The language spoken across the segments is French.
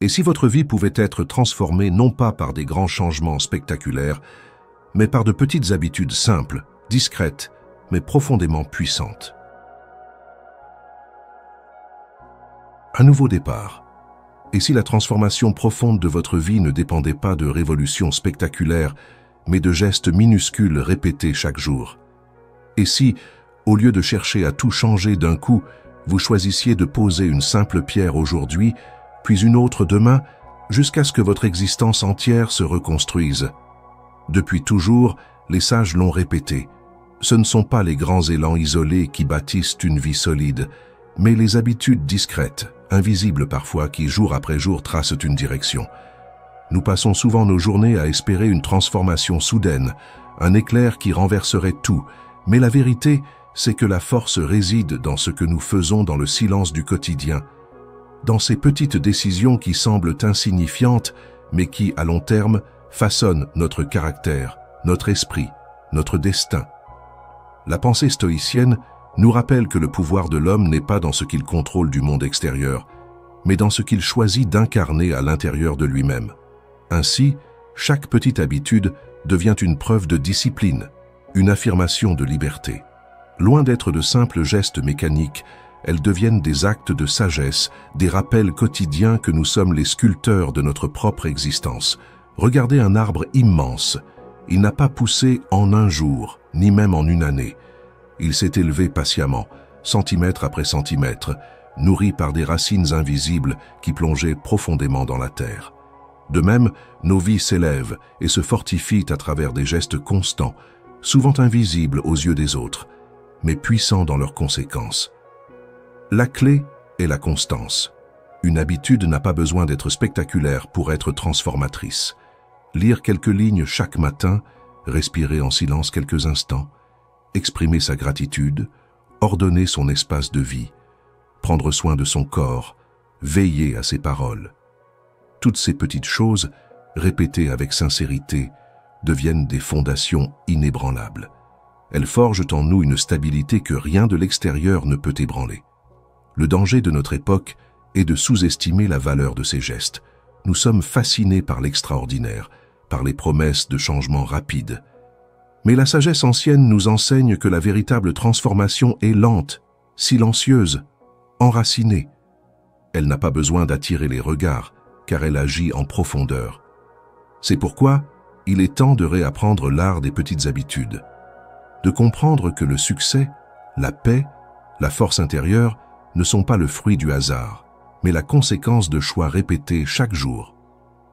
Et si votre vie pouvait être transformée non pas par des grands changements spectaculaires, mais par de petites habitudes simples, discrètes, mais profondément puissantes. Un nouveau départ. Et si la transformation profonde de votre vie ne dépendait pas de révolutions spectaculaires, mais de gestes minuscules répétés chaque jour? Et si, au lieu de chercher à tout changer d'un coup, vous choisissiez de poser une simple pierre aujourd'hui, puis une autre demain, jusqu'à ce que votre existence entière se reconstruise? Depuis toujours, les sages l'ont répété. Ce ne sont pas les grands élans isolés qui bâtissent une vie solide, mais les habitudes discrètes, invisibles parfois, qui jour après jour tracent une direction. Nous passons souvent nos journées à espérer une transformation soudaine, un éclair qui renverserait tout, mais la vérité, c'est que la force réside dans ce que nous faisons dans le silence du quotidien, dans ces petites décisions qui semblent insignifiantes, mais qui, à long terme, façonnent notre caractère, notre esprit, notre destin. La pensée stoïcienne nous rappelle que le pouvoir de l'homme n'est pas dans ce qu'il contrôle du monde extérieur, mais dans ce qu'il choisit d'incarner à l'intérieur de lui-même. Ainsi, chaque petite habitude devient une preuve de discipline, une affirmation de liberté. Loin d'être de simples gestes mécaniques, elles deviennent des actes de sagesse, des rappels quotidiens que nous sommes les sculpteurs de notre propre existence. Regardez un arbre immense. Il n'a pas poussé en un jour, ni même en une année. Il s'est élevé patiemment, centimètre après centimètre, nourri par des racines invisibles qui plongeaient profondément dans la terre. De même, nos vies s'élèvent et se fortifient à travers des gestes constants, souvent invisibles aux yeux des autres, mais puissants dans leurs conséquences. La clé est la constance. Une habitude n'a pas besoin d'être spectaculaire pour être transformatrice. Lire quelques lignes chaque matin, respirer en silence quelques instants, exprimer sa gratitude, ordonner son espace de vie, prendre soin de son corps, veiller à ses paroles. Toutes ces petites choses, répétées avec sincérité, deviennent des fondations inébranlables. Elles forgent en nous une stabilité que rien de l'extérieur ne peut ébranler. Le danger de notre époque est de sous-estimer la valeur de ces gestes. Nous sommes fascinés par l'extraordinaire, par les promesses de changements rapides. Mais la sagesse ancienne nous enseigne que la véritable transformation est lente, silencieuse, enracinée. Elle n'a pas besoin d'attirer les regards, car elle agit en profondeur. C'est pourquoi il est temps de réapprendre l'art des petites habitudes, de comprendre que le succès, la paix, la force intérieure ne sont pas le fruit du hasard, mais la conséquence de choix répétés chaque jour.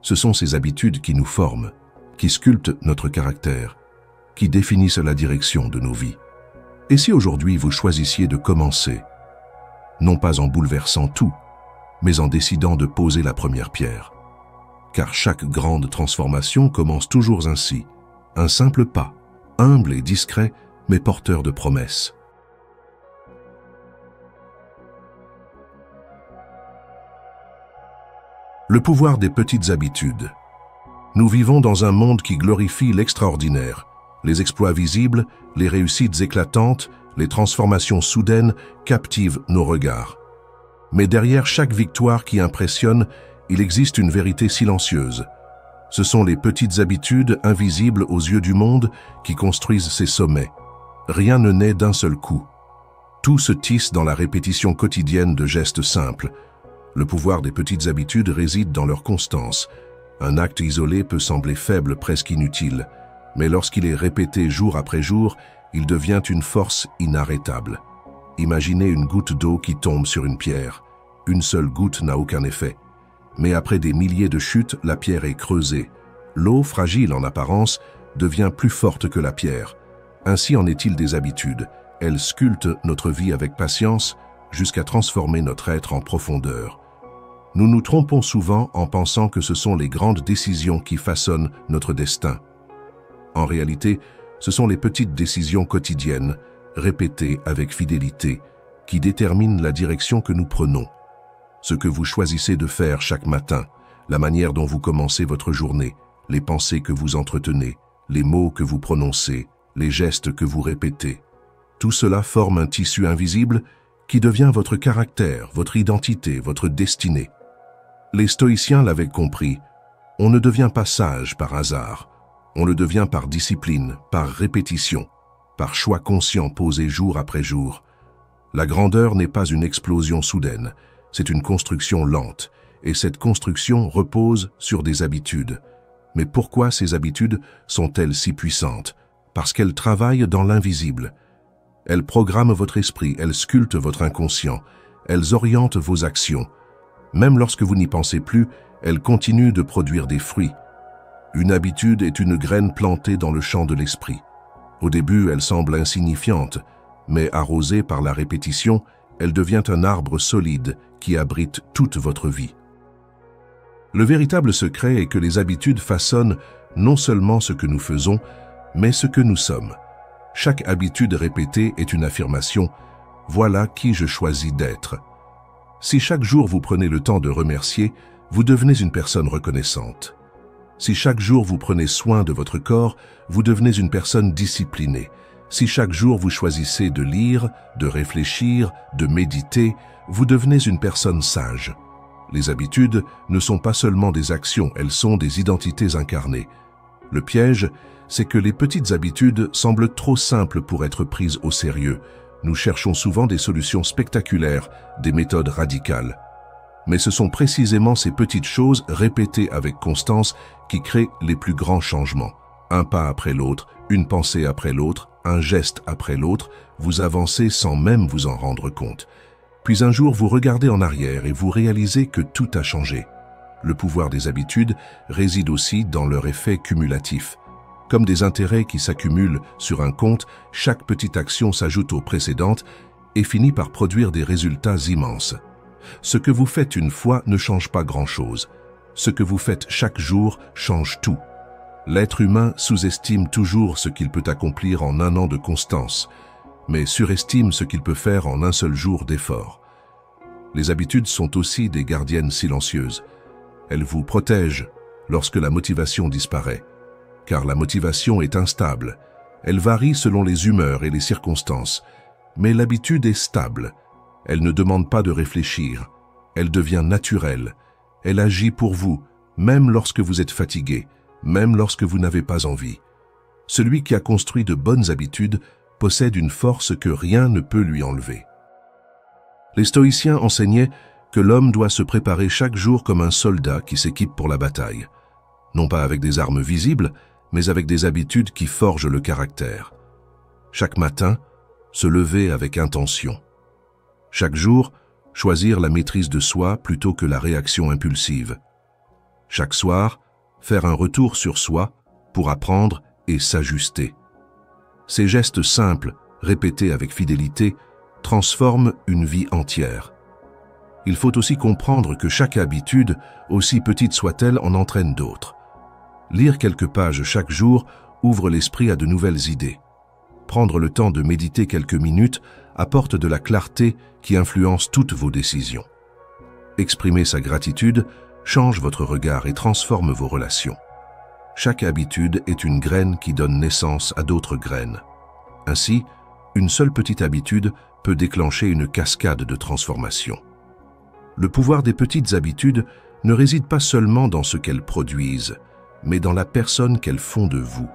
Ce sont ces habitudes qui nous forment, qui sculptent notre caractère, qui définissent la direction de nos vies. Et si aujourd'hui vous choisissiez de commencer, non pas en bouleversant tout, mais en décidant de poser la première pierre? Car chaque grande transformation commence toujours ainsi, un simple pas, humble et discret, mais porteur de promesses. Le pouvoir des petites habitudes. Nous vivons dans un monde qui glorifie l'extraordinaire, les exploits visibles, les réussites éclatantes, les transformations soudaines captivent nos regards. Mais derrière chaque victoire qui impressionne, il existe une vérité silencieuse. Ce sont les petites habitudes invisibles aux yeux du monde qui construisent ces sommets. Rien ne naît d'un seul coup. Tout se tisse dans la répétition quotidienne de gestes simples. Le pouvoir des petites habitudes réside dans leur constance. Un acte isolé peut sembler faible, presque inutile, mais lorsqu'il est répété jour après jour, il devient une force inarrêtable. Imaginez une goutte d'eau qui tombe sur une pierre. Une seule goutte n'a aucun effet. Mais après des milliers de chutes, la pierre est creusée. L'eau, fragile en apparence, devient plus forte que la pierre. Ainsi en est-il des habitudes. Elles sculptent notre vie avec patience jusqu'à transformer notre être en profondeur. Nous nous trompons souvent en pensant que ce sont les grandes décisions qui façonnent notre destin. En réalité, ce sont les petites décisions quotidiennes, répétées avec fidélité, qui déterminent la direction que nous prenons. Ce que vous choisissez de faire chaque matin, la manière dont vous commencez votre journée, les pensées que vous entretenez, les mots que vous prononcez, les gestes que vous répétez. Tout cela forme un tissu invisible qui devient votre caractère, votre identité, votre destinée. Les stoïciens l'avaient compris. On ne devient pas sage par hasard. On le devient par discipline, par répétition, par choix conscient posé jour après jour. La grandeur n'est pas une explosion soudaine, c'est une construction lente, et cette construction repose sur des habitudes. Mais pourquoi ces habitudes sont-elles si puissantes? Parce qu'elles travaillent dans l'invisible. Elles programment votre esprit, elles sculptent votre inconscient, elles orientent vos actions. Même lorsque vous n'y pensez plus, elles continuent de produire des fruits. Une habitude est une graine plantée dans le champ de l'esprit. Au début, elle semble insignifiante, mais arrosée par la répétition, elle devient un arbre solide qui abrite toute votre vie. Le véritable secret est que les habitudes façonnent non seulement ce que nous faisons, mais ce que nous sommes. Chaque habitude répétée est une affirmation « Voilà qui je choisis d'être ». Si chaque jour vous prenez le temps de remercier, vous devenez une personne reconnaissante. Si chaque jour vous prenez soin de votre corps, vous devenez une personne disciplinée. Si chaque jour vous choisissez de lire, de réfléchir, de méditer, vous devenez une personne sage. Les habitudes ne sont pas seulement des actions, elles sont des identités incarnées. Le piège, c'est que les petites habitudes semblent trop simples pour être prises au sérieux. Nous cherchons souvent des solutions spectaculaires, des méthodes radicales. Mais ce sont précisément ces petites choses répétées avec constance qui créent les plus grands changements. Un pas après l'autre, une pensée après l'autre, un geste après l'autre, vous avancez sans même vous en rendre compte. Puis un jour, vous regardez en arrière et vous réalisez que tout a changé. Le pouvoir des habitudes réside aussi dans leur effet cumulatif. Comme des intérêts qui s'accumulent sur un compte, chaque petite action s'ajoute aux précédentes et finit par produire des résultats immenses. Ce que vous faites une fois ne change pas grand-chose. Ce que vous faites chaque jour change tout. L'être humain sous-estime toujours ce qu'il peut accomplir en un an de constance, mais surestime ce qu'il peut faire en un seul jour d'effort. Les habitudes sont aussi des gardiennes silencieuses. Elles vous protègent lorsque la motivation disparaît, car la motivation est instable. Elle varie selon les humeurs et les circonstances, mais l'habitude est stable. Elle ne demande pas de réfléchir, elle devient naturelle. Elle agit pour vous, même lorsque vous êtes fatigué, même lorsque vous n'avez pas envie. Celui qui a construit de bonnes habitudes possède une force que rien ne peut lui enlever. Les stoïciens enseignaient que l'homme doit se préparer chaque jour comme un soldat qui s'équipe pour la bataille. Non pas avec des armes visibles, mais avec des habitudes qui forgent le caractère. Chaque matin, se lever avec intention. Chaque jour, choisir la maîtrise de soi plutôt que la réaction impulsive. Chaque soir, faire un retour sur soi pour apprendre et s'ajuster. Ces gestes simples, répétés avec fidélité, transforment une vie entière. Il faut aussi comprendre que chaque habitude, aussi petite soit-elle, en entraîne d'autres. Lire quelques pages chaque jour ouvre l'esprit à de nouvelles idées. Prendre le temps de méditer quelques minutes apporte de la clarté qui influence toutes vos décisions. Exprimer sa gratitude change votre regard et transforme vos relations. Chaque habitude est une graine qui donne naissance à d'autres graines. Ainsi, une seule petite habitude peut déclencher une cascade de transformation. Le pouvoir des petites habitudes ne réside pas seulement dans ce qu'elles produisent, mais dans la personne qu'elles font de vous.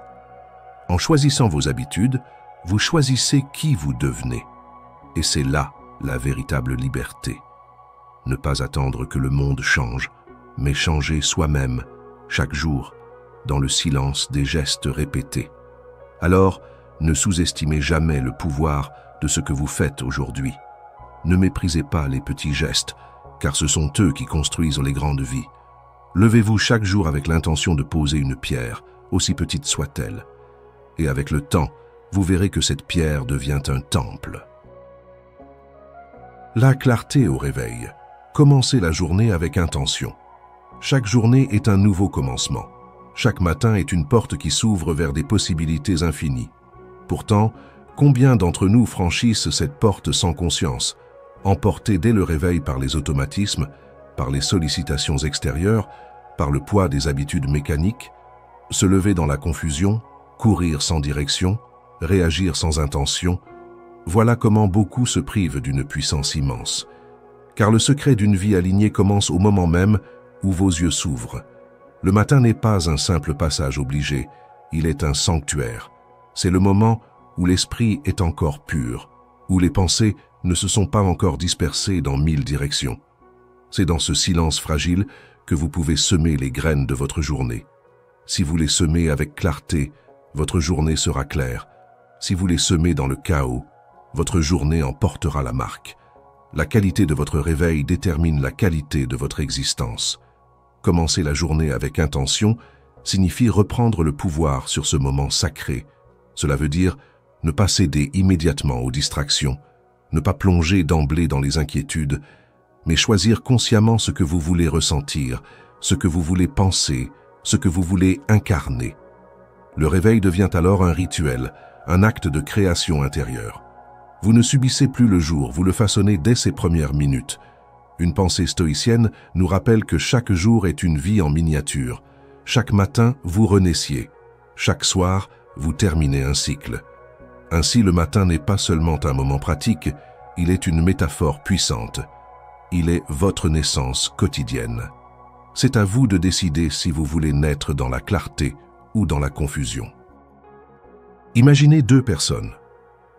En choisissant vos habitudes, vous choisissez qui vous devenez. Et c'est là la véritable liberté. Ne pas attendre que le monde change, mais changer soi-même, chaque jour, dans le silence des gestes répétés. Alors, ne sous-estimez jamais le pouvoir de ce que vous faites aujourd'hui. Ne méprisez pas les petits gestes, car ce sont eux qui construisent les grandes vies. Levez-vous chaque jour avec l'intention de poser une pierre, aussi petite soit-elle. Et avec le temps, vous verrez que cette pierre devient un temple. La clarté au réveil. Commencez la journée avec intention. Chaque journée est un nouveau commencement. Chaque matin est une porte qui s'ouvre vers des possibilités infinies. Pourtant, combien d'entre nous franchissent cette porte sans conscience, emportés dès le réveil par les automatismes, par les sollicitations extérieures, par le poids des habitudes mécaniques, se lever dans la confusion, courir sans direction, réagir sans intention, voilà comment beaucoup se privent d'une puissance immense. Car le secret d'une vie alignée commence au moment même où vos yeux s'ouvrent. Le matin n'est pas un simple passage obligé, il est un sanctuaire. C'est le moment où l'esprit est encore pur, où les pensées ne se sont pas encore dispersées dans 1000 directions. C'est dans ce silence fragile que vous pouvez semer les graines de votre journée. Si vous les semez avec clarté, votre journée sera claire. Si vous les semez dans le chaos, votre journée en portera la marque. La qualité de votre réveil détermine la qualité de votre existence. Commencer la journée avec intention signifie reprendre le pouvoir sur ce moment sacré. Cela veut dire ne pas céder immédiatement aux distractions, ne pas plonger d'emblée dans les inquiétudes, mais choisir consciemment ce que vous voulez ressentir, ce que vous voulez penser, ce que vous voulez incarner. Le réveil devient alors un rituel, un acte de création intérieure. Vous ne subissez plus le jour, vous le façonnez dès ses premières minutes. Une pensée stoïcienne nous rappelle que chaque jour est une vie en miniature. Chaque matin, vous renaissiez. Chaque soir, vous terminez un cycle. Ainsi, le matin n'est pas seulement un moment pratique, il est une métaphore puissante. Il est votre naissance quotidienne. C'est à vous de décider si vous voulez naître dans la clarté ou dans la confusion. Imaginez deux personnes.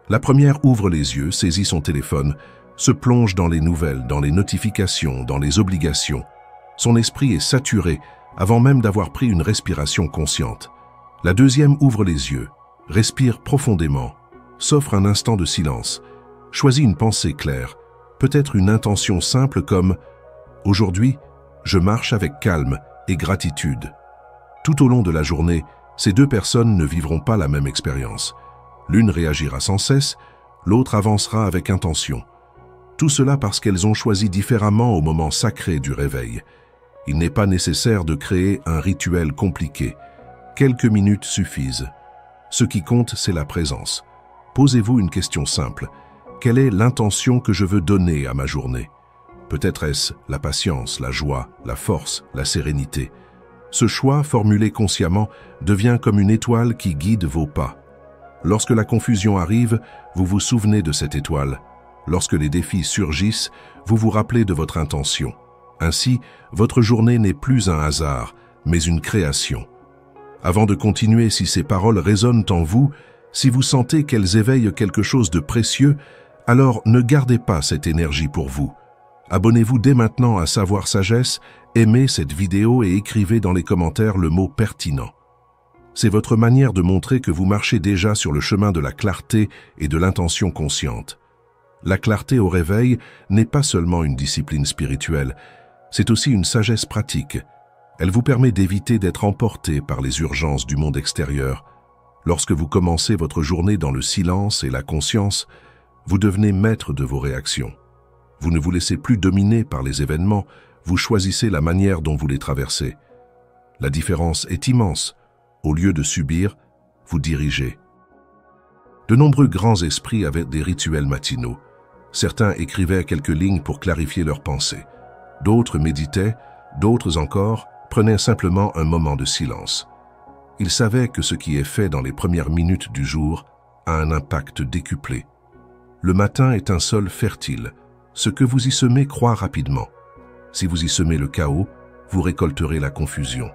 La première ouvre les yeux, saisit son téléphone, se plonge dans les nouvelles, dans les notifications, dans les obligations. Son esprit est saturé avant même d'avoir pris une respiration consciente. La deuxième ouvre les yeux, respire profondément, s'offre un instant de silence, choisit une pensée claire, peut-être une intention simple comme « Aujourd'hui, je marche avec calme et gratitude ». Tout au long de la journée, ces deux personnes ne vivront pas la même expérience. L'une réagira sans cesse, l'autre avancera avec intention. Tout cela parce qu'elles ont choisi différemment au moment sacré du réveil. Il n'est pas nécessaire de créer un rituel compliqué. Quelques minutes suffisent. Ce qui compte, c'est la présence. Posez-vous une question simple. Quelle est l'intention que je veux donner à ma journée? Peut-être est-ce la patience, la joie, la force, la sérénité. Ce choix, formulé consciemment, devient comme une étoile qui guide vos pas. Lorsque la confusion arrive, vous vous souvenez de cette étoile. Lorsque les défis surgissent, vous vous rappelez de votre intention. Ainsi, votre journée n'est plus un hasard, mais une création. Avant de continuer, si ces paroles résonnent en vous, si vous sentez qu'elles éveillent quelque chose de précieux, alors ne gardez pas cette énergie pour vous. Abonnez-vous dès maintenant à Savoir Sagesse, aimez cette vidéo et écrivez dans les commentaires le mot pertinent. C'est votre manière de montrer que vous marchez déjà sur le chemin de la clarté et de l'intention consciente. La clarté au réveil n'est pas seulement une discipline spirituelle, c'est aussi une sagesse pratique. Elle vous permet d'éviter d'être emporté par les urgences du monde extérieur. Lorsque vous commencez votre journée dans le silence et la conscience, vous devenez maître de vos réactions. Vous ne vous laissez plus dominer par les événements, vous choisissez la manière dont vous les traversez. La différence est immense. Au lieu de subir, vous dirigez. De nombreux grands esprits avaient des rituels matinaux. Certains écrivaient quelques lignes pour clarifier leurs pensées. D'autres méditaient, d'autres encore prenaient simplement un moment de silence. Ils savaient que ce qui est fait dans les premières minutes du jour a un impact décuplé. Le matin est un sol fertile. Ce que vous y semez croît rapidement. Si vous y semez le chaos, vous récolterez la confusion.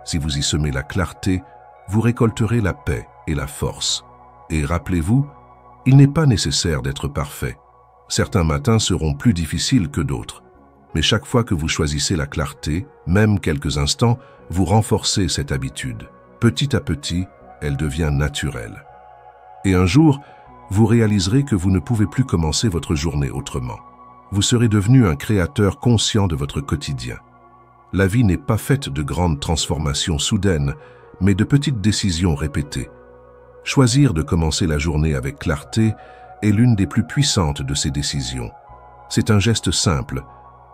Si vous y semez la clarté, vous récolterez la paix et la force. Et rappelez-vous, il n'est pas nécessaire d'être parfait. Certains matins seront plus difficiles que d'autres. Mais chaque fois que vous choisissez la clarté, même quelques instants, vous renforcez cette habitude. Petit à petit, elle devient naturelle. Et un jour, vous réaliserez que vous ne pouvez plus commencer votre journée autrement. Vous serez devenu un créateur conscient de votre quotidien. La vie n'est pas faite de grandes transformations soudaines, mais de petites décisions répétées. Choisir de commencer la journée avec clarté est l'une des plus puissantes de ces décisions. C'est un geste simple,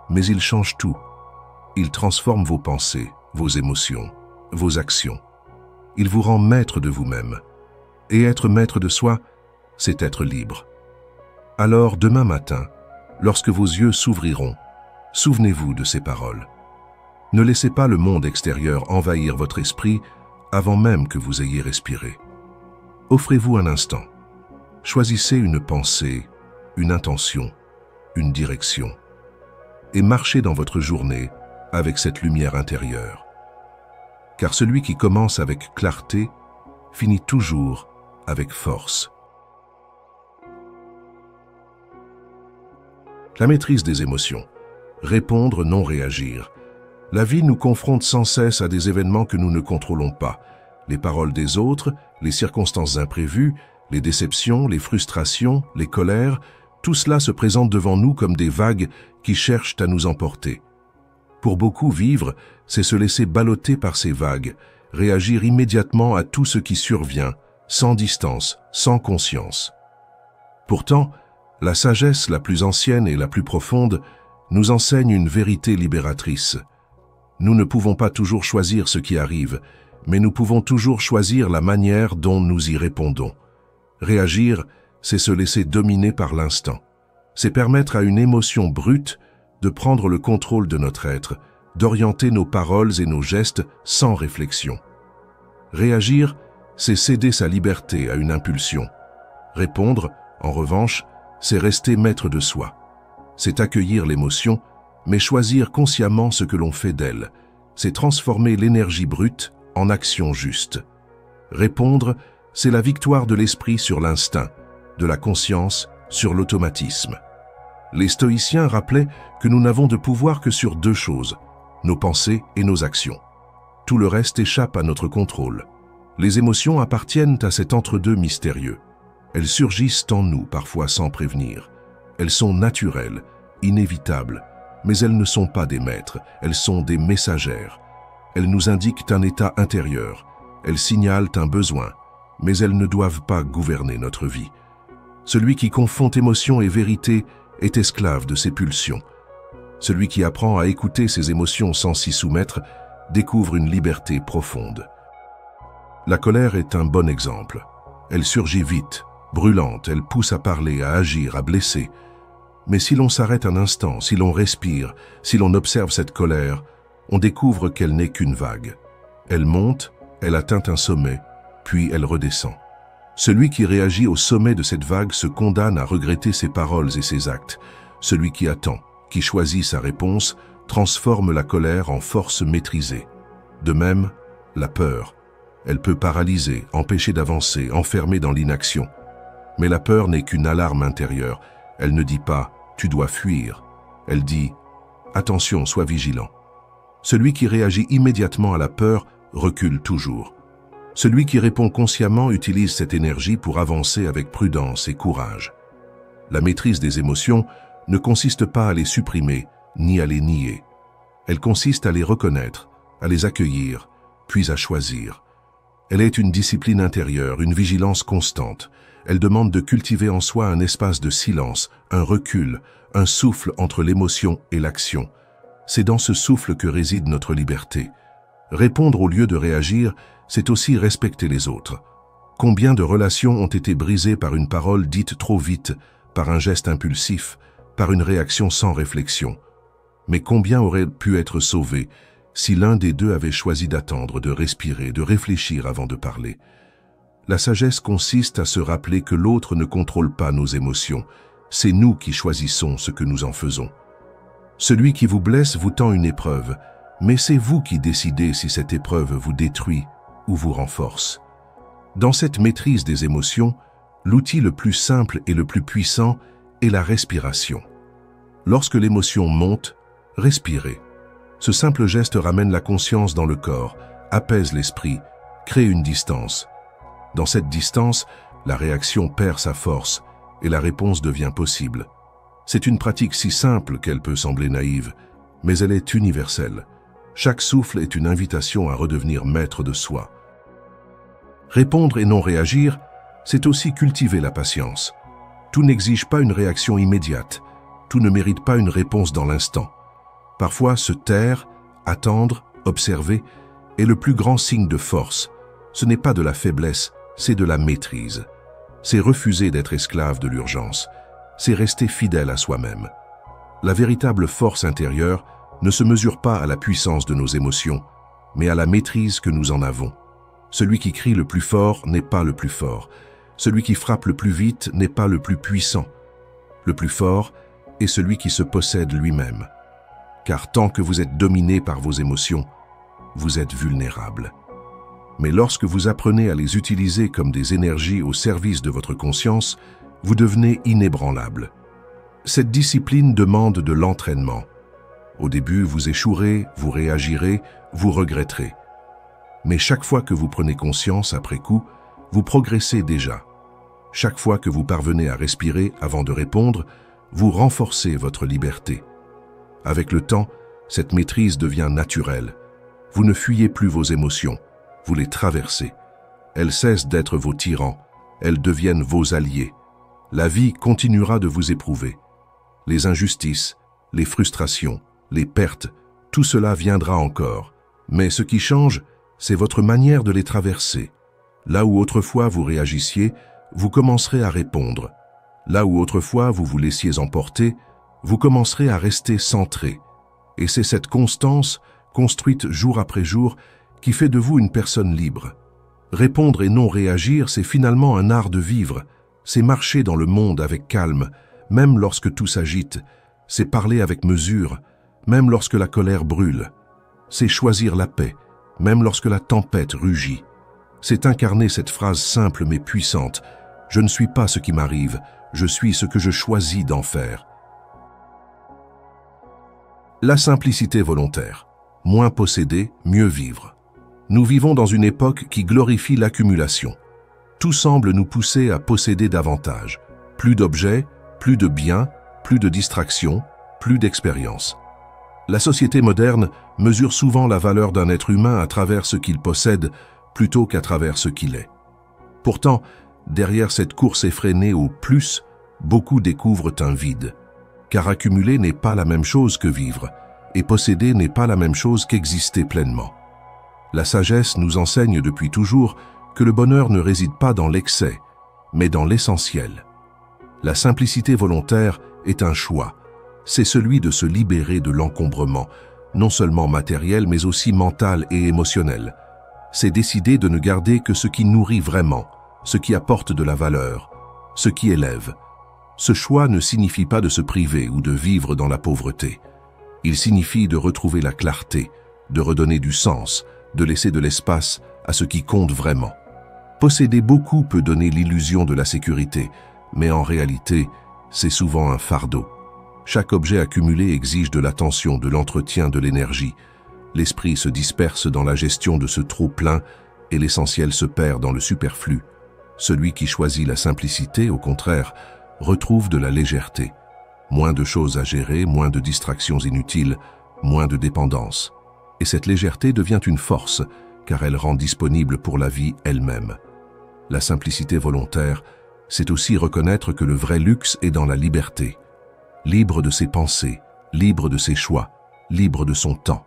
mais il change tout. Il transforme vos pensées, vos émotions, vos actions. Il vous rend maître de vous-même. Et être maître de soi, c'est être libre. Alors, demain matin, lorsque vos yeux s'ouvriront, souvenez-vous de ces paroles. Ne laissez pas le monde extérieur envahir votre esprit avant même que vous ayez respiré. Offrez-vous un instant. Choisissez une pensée, une intention, une direction. Et marchez dans votre journée avec cette lumière intérieure. Car celui qui commence avec clarté finit toujours avec force. La maîtrise des émotions. Répondre, non réagir. La vie nous confronte sans cesse à des événements que nous ne contrôlons pas. Les paroles des autres, les circonstances imprévues, les déceptions, les frustrations, les colères, tout cela se présente devant nous comme des vagues qui cherchent à nous emporter. Pour beaucoup, vivre, c'est se laisser balloter par ces vagues, réagir immédiatement à tout ce qui survient, sans distance, sans conscience. Pourtant, la sagesse la plus ancienne et la plus profonde nous enseigne une vérité libératrice. Nous ne pouvons pas toujours choisir ce qui arrive, mais nous pouvons toujours choisir la manière dont nous y répondons. Réagir, c'est se laisser dominer par l'instant. C'est permettre à une émotion brute de prendre le contrôle de notre être, d'orienter nos paroles et nos gestes sans réflexion. Réagir, c'est céder sa liberté à une impulsion. Répondre, en revanche, c'est rester maître de soi. C'est accueillir l'émotion, mais choisir consciemment ce que l'on fait d'elle. C'est transformer l'énergie brute en action juste. Répondre, c'est la victoire de l'esprit sur l'instinct, de la conscience sur l'automatisme. Les stoïciens rappelaient que nous n'avons de pouvoir que sur deux choses, nos pensées et nos actions. Tout le reste échappe à notre contrôle. Les émotions appartiennent à cet entre-deux mystérieux. Elles surgissent en nous, parfois sans prévenir. Elles sont naturelles, inévitables, mais elles ne sont pas des maîtres, elles sont des messagères. Elles nous indiquent un état intérieur, elles signalent un besoin, mais elles ne doivent pas gouverner notre vie. Celui qui confond émotion et vérité est esclave de ses pulsions. Celui qui apprend à écouter ses émotions sans s'y soumettre découvre une liberté profonde. La colère est un bon exemple. Elle surgit vite, brûlante, elle pousse à parler, à agir, à blesser. Mais si l'on s'arrête un instant, si l'on respire, si l'on observe cette colère, on découvre qu'elle n'est qu'une vague. Elle monte, elle atteint un sommet, puis elle redescend. Celui qui réagit au sommet de cette vague se condamne à regretter ses paroles et ses actes. Celui qui attend, qui choisit sa réponse, transforme la colère en force maîtrisée. De même, la peur. Elle peut paralyser, empêcher d'avancer, enfermer dans l'inaction. Mais la peur n'est qu'une alarme intérieure. Elle ne dit pas « tu dois fuir ». Elle dit « attention, sois vigilant ». Celui qui réagit immédiatement à la peur recule toujours. Celui qui répond consciemment utilise cette énergie pour avancer avec prudence et courage. La maîtrise des émotions ne consiste pas à les supprimer ni à les nier. Elle consiste à les reconnaître, à les accueillir, puis à choisir. Elle est une discipline intérieure, une vigilance constante. Elle demande de cultiver en soi un espace de silence, un recul, un souffle entre l'émotion et l'action. C'est dans ce souffle que réside notre liberté. Répondre au lieu de réagir, c'est aussi respecter les autres. Combien de relations ont été brisées par une parole dite trop vite, par un geste impulsif, par une réaction sans réflexion. Mais combien auraient pu être sauvées si l'un des deux avait choisi d'attendre, de respirer, de réfléchir avant de parler. La sagesse consiste à se rappeler que l'autre ne contrôle pas nos émotions. C'est nous qui choisissons ce que nous en faisons. Celui qui vous blesse vous tend une épreuve, mais c'est vous qui décidez si cette épreuve vous détruit ou vous renforce. Dans cette maîtrise des émotions, l'outil le plus simple et le plus puissant est la respiration. Lorsque l'émotion monte, respirez. Ce simple geste ramène la conscience dans le corps, apaise l'esprit, crée une distance. Dans cette distance, la réaction perd sa force et la réponse devient possible. C'est une pratique si simple qu'elle peut sembler naïve, mais elle est universelle. Chaque souffle est une invitation à redevenir maître de soi. Répondre et non réagir, c'est aussi cultiver la patience. Tout n'exige pas une réaction immédiate, tout ne mérite pas une réponse dans l'instant. Parfois, se taire, attendre, observer est le plus grand signe de force. Ce n'est pas de la faiblesse, c'est de la maîtrise. C'est refuser d'être esclave de l'urgence. C'est rester fidèle à soi-même. La véritable force intérieure ne se mesure pas à la puissance de nos émotions, mais à la maîtrise que nous en avons. Celui qui crie le plus fort n'est pas le plus fort. Celui qui frappe le plus vite n'est pas le plus puissant. Le plus fort est celui qui se possède lui-même. car tant que vous êtes dominé par vos émotions, vous êtes vulnérable. Mais lorsque vous apprenez à les utiliser comme des énergies au service de votre conscience, vous devenez inébranlable. Cette discipline demande de l'entraînement. Au début, vous échouerez, vous réagirez, vous regretterez. Mais chaque fois que vous prenez conscience après coup, vous progressez déjà. Chaque fois que vous parvenez à respirer avant de répondre, vous renforcez votre liberté. Avec le temps, cette maîtrise devient naturelle. Vous ne fuyez plus vos émotions, vous les traversez. Elles cessent d'être vos tyrans, elles deviennent vos alliés. La vie continuera de vous éprouver. Les injustices, les frustrations, les pertes, tout cela viendra encore. Mais ce qui change, c'est votre manière de les traverser. Là où autrefois vous réagissiez, vous commencerez à répondre. Là où autrefois vous vous laissiez emporter, vous commencerez à rester centré. Et c'est cette constance, construite jour après jour, qui fait de vous une personne libre. Répondre et non réagir, c'est finalement un art de vivre. C'est marcher dans le monde avec calme, même lorsque tout s'agite. C'est parler avec mesure, même lorsque la colère brûle. C'est choisir la paix, même lorsque la tempête rugit. C'est incarner cette phrase simple mais puissante. Je ne suis pas ce qui m'arrive, je suis ce que je choisis d'en faire. La simplicité volontaire. Moins posséder, mieux vivre. Nous vivons dans une époque qui glorifie l'accumulation. Tout semble nous pousser à posséder davantage. Plus d'objets, plus de biens, plus de distractions, plus d'expériences. La société moderne mesure souvent la valeur d'un être humain à travers ce qu'il possède plutôt qu'à travers ce qu'il est. Pourtant, derrière cette course effrénée au plus, beaucoup découvrent un vide. Car accumuler n'est pas la même chose que vivre, et posséder n'est pas la même chose qu'exister pleinement. La sagesse nous enseigne depuis toujours que le bonheur ne réside pas dans l'excès, mais dans l'essentiel. La simplicité volontaire est un choix. C'est celui de se libérer de l'encombrement, non seulement matériel mais aussi mental et émotionnel. C'est décider de ne garder que ce qui nourrit vraiment, ce qui apporte de la valeur, ce qui élève. Ce choix ne signifie pas de se priver ou de vivre dans la pauvreté. Il signifie de retrouver la clarté, de redonner du sens, de laisser de l'espace à ce qui compte vraiment. Posséder beaucoup peut donner l'illusion de la sécurité, mais en réalité, c'est souvent un fardeau. Chaque objet accumulé exige de l'attention, de l'entretien, de l'énergie. L'esprit se disperse dans la gestion de ce trop-plein et l'essentiel se perd dans le superflu. Celui qui choisit la simplicité, au contraire, retrouve de la légèreté. Moins de choses à gérer, moins de distractions inutiles, moins de dépendance. Et cette légèreté devient une force, car elle rend disponible pour la vie elle-même. La simplicité volontaire, c'est aussi reconnaître que le vrai luxe est dans la liberté. Libre de ses pensées, libre de ses choix, libre de son temps.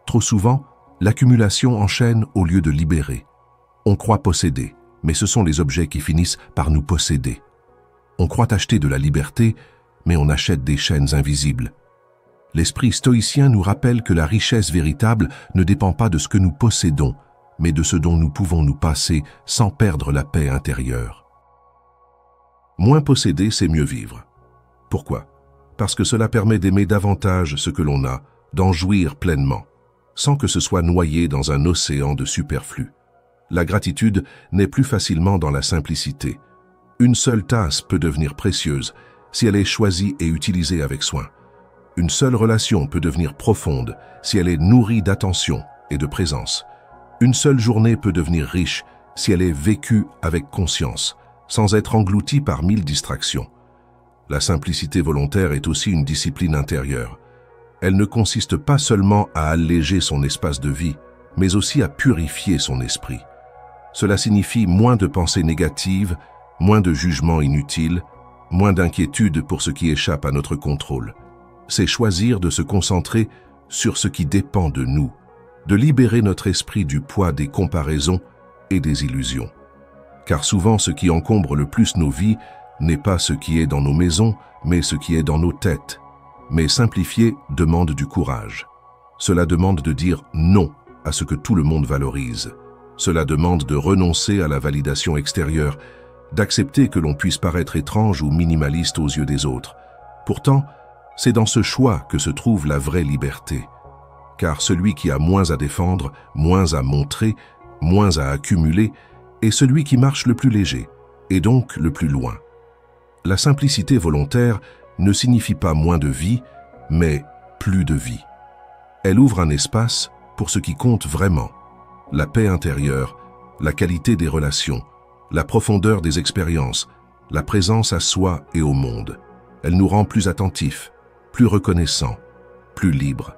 Trop souvent, l'accumulation enchaîne au lieu de libérer. On croit posséder, mais ce sont les objets qui finissent par nous posséder. On croit acheter de la liberté, mais on achète des chaînes invisibles. L'esprit stoïcien nous rappelle que la richesse véritable ne dépend pas de ce que nous possédons, mais de ce dont nous pouvons nous passer sans perdre la paix intérieure. Moins posséder, c'est mieux vivre. Pourquoi? Parce que cela permet d'aimer davantage ce que l'on a, d'en jouir pleinement, sans que ce soit noyé dans un océan de superflu. La gratitude naît plus facilement dans la simplicité. Une seule tasse peut devenir précieuse si elle est choisie et utilisée avec soin. Une seule relation peut devenir profonde si elle est nourrie d'attention et de présence. Une seule journée peut devenir riche si elle est vécue avec conscience, sans être engloutie par 1000 distractions. La simplicité volontaire est aussi une discipline intérieure. Elle ne consiste pas seulement à alléger son espace de vie, mais aussi à purifier son esprit. Cela signifie moins de pensées négatives, moins de jugements inutiles, moins d'inquiétude pour ce qui échappe à notre contrôle. C'est choisir de se concentrer sur ce qui dépend de nous, de libérer notre esprit du poids des comparaisons et des illusions. Car souvent, ce qui encombre le plus nos vies n'est pas ce qui est dans nos maisons, mais ce qui est dans nos têtes. Mais simplifier demande du courage. Cela demande de dire non à ce que tout le monde valorise. Cela demande de renoncer à la validation extérieure, d'accepter que l'on puisse paraître étrange ou minimaliste aux yeux des autres. Pourtant, C'est dans ce choix que se trouve la vraie liberté. Car celui qui a moins à défendre, moins à montrer, moins à accumuler, est celui qui marche le plus léger, et donc le plus loin. La simplicité volontaire ne signifie pas moins de vie, mais plus de vie. Elle ouvre un espace pour ce qui compte vraiment, la paix intérieure, la qualité des relations, la profondeur des expériences, la présence à soi et au monde. Elle nous rend plus attentifs, plus reconnaissants, plus libres.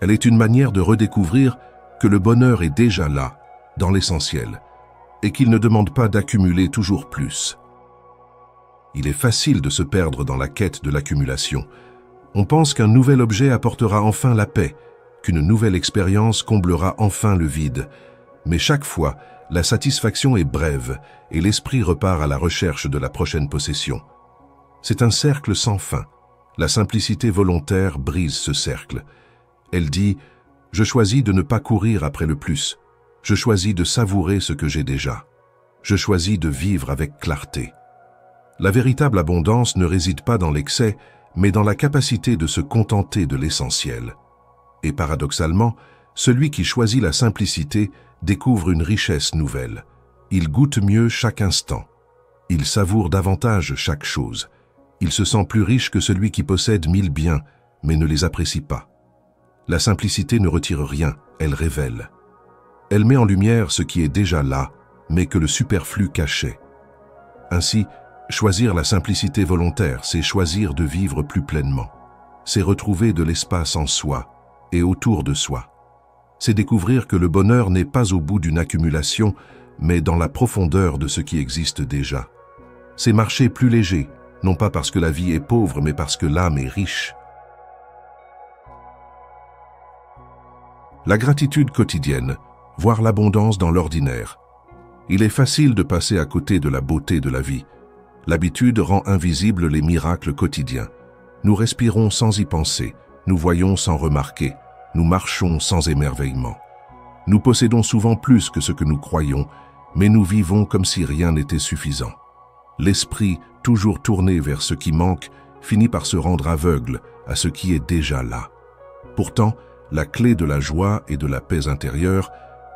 Elle est une manière de redécouvrir que le bonheur est déjà là, dans l'essentiel, et qu'il ne demande pas d'accumuler toujours plus. Il est facile de se perdre dans la quête de l'accumulation. On pense qu'un nouvel objet apportera enfin la paix, qu'une nouvelle expérience comblera enfin le vide. Mais chaque fois, la satisfaction est brève et l'esprit repart à la recherche de la prochaine possession. C'est un cercle sans fin. La simplicité volontaire brise ce cercle. Elle dit « Je choisis de ne pas courir après le plus. Je choisis de savourer ce que j'ai déjà. Je choisis de vivre avec clarté. » La véritable abondance ne réside pas dans l'excès, mais dans la capacité de se contenter de l'essentiel. Et paradoxalement, celui qui choisit la simplicité découvre une richesse nouvelle. Il goûte mieux chaque instant. Il savoure davantage chaque chose. Il se sent plus riche que celui qui possède 1000 biens, mais ne les apprécie pas. La simplicité ne retire rien, elle révèle. Elle met en lumière ce qui est déjà là, mais que le superflu cachait. Ainsi, choisir la simplicité volontaire, c'est choisir de vivre plus pleinement. C'est retrouver de l'espace en soi et autour de soi. C'est découvrir que le bonheur n'est pas au bout d'une accumulation, mais dans la profondeur de ce qui existe déjà. C'est marcher plus léger, non pas parce que la vie est pauvre, mais parce que l'âme est riche. La gratitude quotidienne, voir l'abondance dans l'ordinaire. Il est facile de passer à côté de la beauté de la vie. L'habitude rend invisibles les miracles quotidiens. Nous respirons sans y penser, nous voyons sans remarquer, nous marchons sans émerveillement. Nous possédons souvent plus que ce que nous croyons, mais nous vivons comme si rien n'était suffisant. L'esprit, toujours tourné vers ce qui manque, finit par se rendre aveugle à ce qui est déjà là. Pourtant, la clé de la joie et de la paix intérieure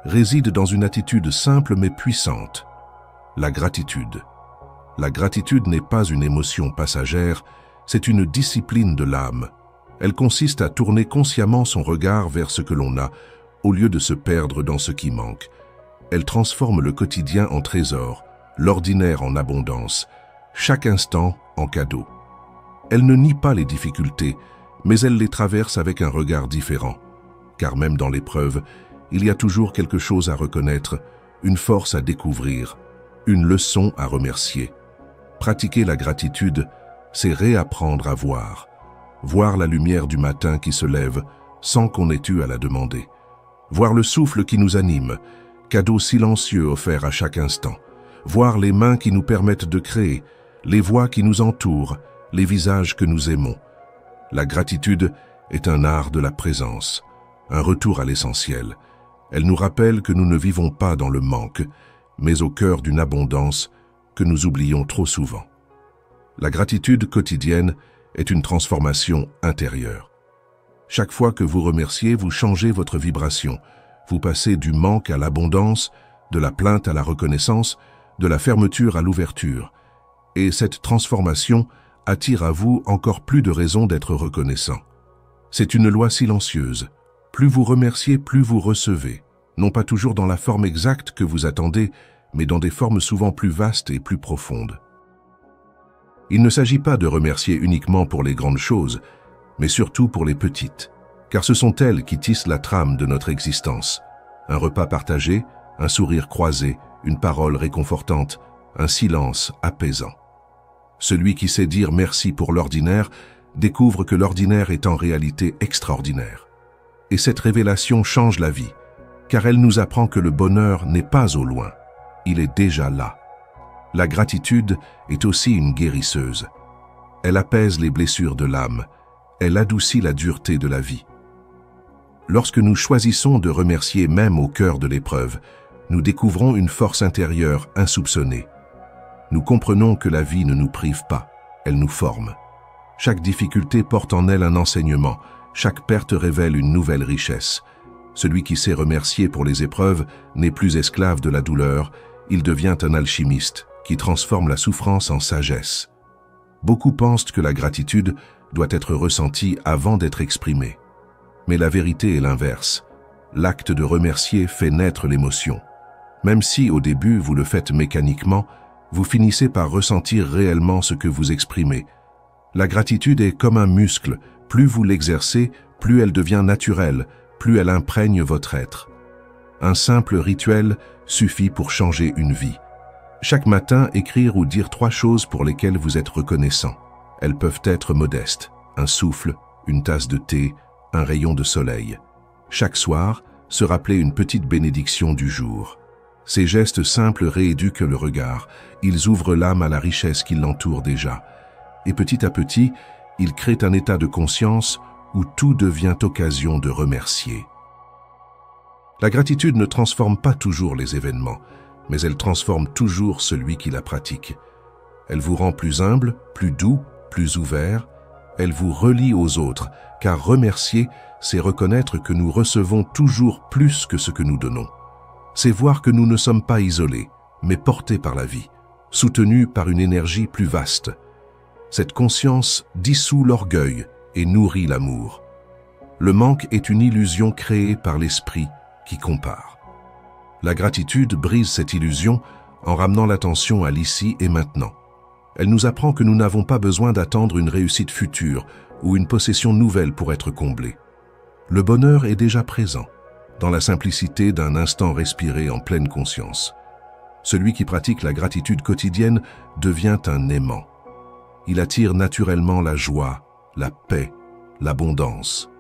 réside dans une attitude simple mais puissante, la gratitude. La gratitude n'est pas une émotion passagère, c'est une discipline de l'âme. Elle consiste à tourner consciemment son regard vers ce que l'on a, au lieu de se perdre dans ce qui manque. Elle transforme le quotidien en trésor, l'ordinaire en abondance, chaque instant en cadeau. Elle ne nie pas les difficultés, mais elle les traverse avec un regard différent. Car même dans l'épreuve, il y a toujours quelque chose à reconnaître, une force à découvrir, une leçon à remercier. Pratiquer la gratitude, c'est réapprendre à voir. Voir la lumière du matin qui se lève sans qu'on ait eu à la demander. Voir le souffle qui nous anime, cadeau silencieux offert à chaque instant. Voir les mains qui nous permettent de créer, les voix qui nous entourent, les visages que nous aimons. La gratitude est un art de la présence, un retour à l'essentiel. Elle nous rappelle que nous ne vivons pas dans le manque, mais au cœur d'une abondance que nous oublions trop souvent. La gratitude quotidienne est une transformation intérieure. Chaque fois que vous remerciez, vous changez votre vibration. Vous passez du manque à l'abondance, de la plainte à la reconnaissance, de la fermeture à l'ouverture. Et cette transformation attire à vous encore plus de raisons d'être reconnaissant. C'est une loi silencieuse. Plus vous remerciez, plus vous recevez. Non pas toujours dans la forme exacte que vous attendez, mais dans des formes souvent plus vastes et plus profondes. Il ne s'agit pas de remercier uniquement pour les grandes choses, mais surtout pour les petites, car ce sont elles qui tissent la trame de notre existence. Un repas partagé, un sourire croisé, une parole réconfortante, un silence apaisant. Celui qui sait dire merci pour l'ordinaire découvre que l'ordinaire est en réalité extraordinaire. Et cette révélation change la vie, car elle nous apprend que le bonheur n'est pas au loin, il est déjà là. La gratitude est aussi une guérisseuse. Elle apaise les blessures de l'âme, elle adoucit la dureté de la vie. Lorsque nous choisissons de remercier même au cœur de l'épreuve, nous découvrons une force intérieure insoupçonnée. Nous comprenons que la vie ne nous prive pas, elle nous forme. Chaque difficulté porte en elle un enseignement, chaque perte révèle une nouvelle richesse. Celui qui sait remercier pour les épreuves n'est plus esclave de la douleur, il devient un alchimiste qui transforme la souffrance en sagesse. Beaucoup pensent que la gratitude doit être ressentie avant d'être exprimée. Mais la vérité est l'inverse. L'acte de remercier fait naître l'émotion. Même si, au début, vous le faites mécaniquement, vous finissez par ressentir réellement ce que vous exprimez. La gratitude est comme un muscle. Plus vous l'exercez, plus elle devient naturelle, plus elle imprègne votre être. Un simple rituel suffit pour changer une vie. Chaque matin, écrire ou dire 3 choses pour lesquelles vous êtes reconnaissant. Elles peuvent être modestes, un souffle, une tasse de thé, un rayon de soleil. Chaque soir, se rappeler une petite bénédiction du jour. Ces gestes simples rééduquent le regard, ils ouvrent l'âme à la richesse qui l'entoure déjà. Et petit à petit, ils créent un état de conscience où tout devient occasion de remercier. La gratitude ne transforme pas toujours les événements, mais elle transforme toujours celui qui la pratique. Elle vous rend plus humble, plus doux, plus ouvert. Elle vous relie aux autres, car remercier, c'est reconnaître que nous recevons toujours plus que ce que nous donnons. C'est voir que nous ne sommes pas isolés, mais portés par la vie, soutenus par une énergie plus vaste. Cette conscience dissout l'orgueil et nourrit l'amour. Le manque est une illusion créée par l'esprit qui compare. La gratitude brise cette illusion en ramenant l'attention à l'ici et maintenant. Elle nous apprend que nous n'avons pas besoin d'attendre une réussite future ou une possession nouvelle pour être comblés. Le bonheur est déjà présent, dans la simplicité d'un instant respiré en pleine conscience. Celui qui pratique la gratitude quotidienne devient un aimant. Il attire naturellement la joie, la paix, l'abondance.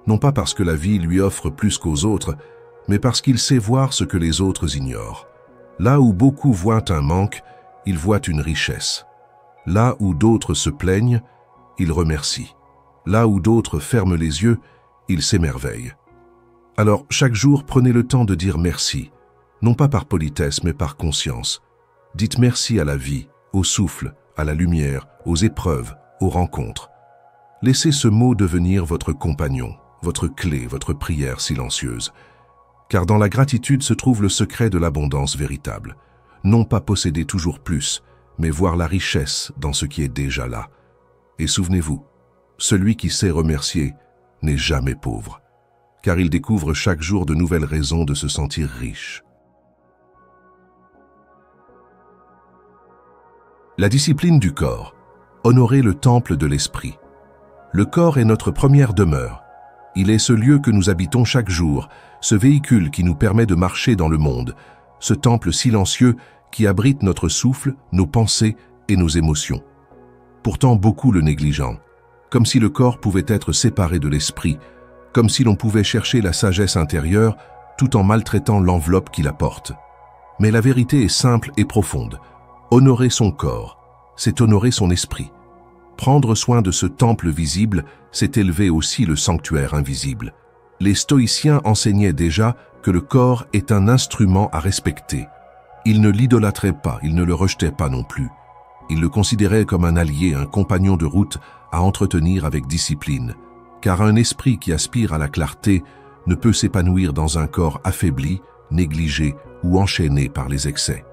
Non pas parce que la vie lui offre plus qu'aux autres, mais parce qu'il sait voir ce que les autres ignorent. Là où beaucoup voient un manque, ils voient une richesse. Là où d'autres se plaignent, ils remercient. Là où d'autres ferment les yeux, ils s'émerveillent. Alors, chaque jour, prenez le temps de dire merci, non pas par politesse, mais par conscience. Dites merci à la vie, au souffle, à la lumière, aux épreuves, aux rencontres. Laissez ce mot devenir votre compagnon, votre clé, votre prière silencieuse. Car dans la gratitude se trouve le secret de l'abondance véritable. Non pas posséder toujours plus, mais voir la richesse dans ce qui est déjà là. Et souvenez-vous, celui qui sait remercier n'est jamais pauvre, car il découvre chaque jour de nouvelles raisons de se sentir riche. La discipline du corps. Honorer le temple de l'esprit. Le corps est notre première demeure. Il est ce lieu que nous habitons chaque jour, ce véhicule qui nous permet de marcher dans le monde, ce temple silencieux qui abrite notre souffle, nos pensées et nos émotions. Pourtant, beaucoup le négligeant, comme si le corps pouvait être séparé de l'esprit, comme si l'on pouvait chercher la sagesse intérieure tout en maltraitant l'enveloppe qui la porte. Mais la vérité est simple et profonde. Honorer son corps, c'est honorer son esprit. Prendre soin de ce temple visible, c'est élever aussi le sanctuaire invisible. Les stoïciens enseignaient déjà que le corps est un instrument à respecter. Ils ne l'idolâtraient pas, ils ne le rejetaient pas non plus. Ils le considéraient comme un allié, un compagnon de route à entretenir avec discipline. Car un esprit qui aspire à la clarté ne peut s'épanouir dans un corps affaibli, négligé ou enchaîné par les excès.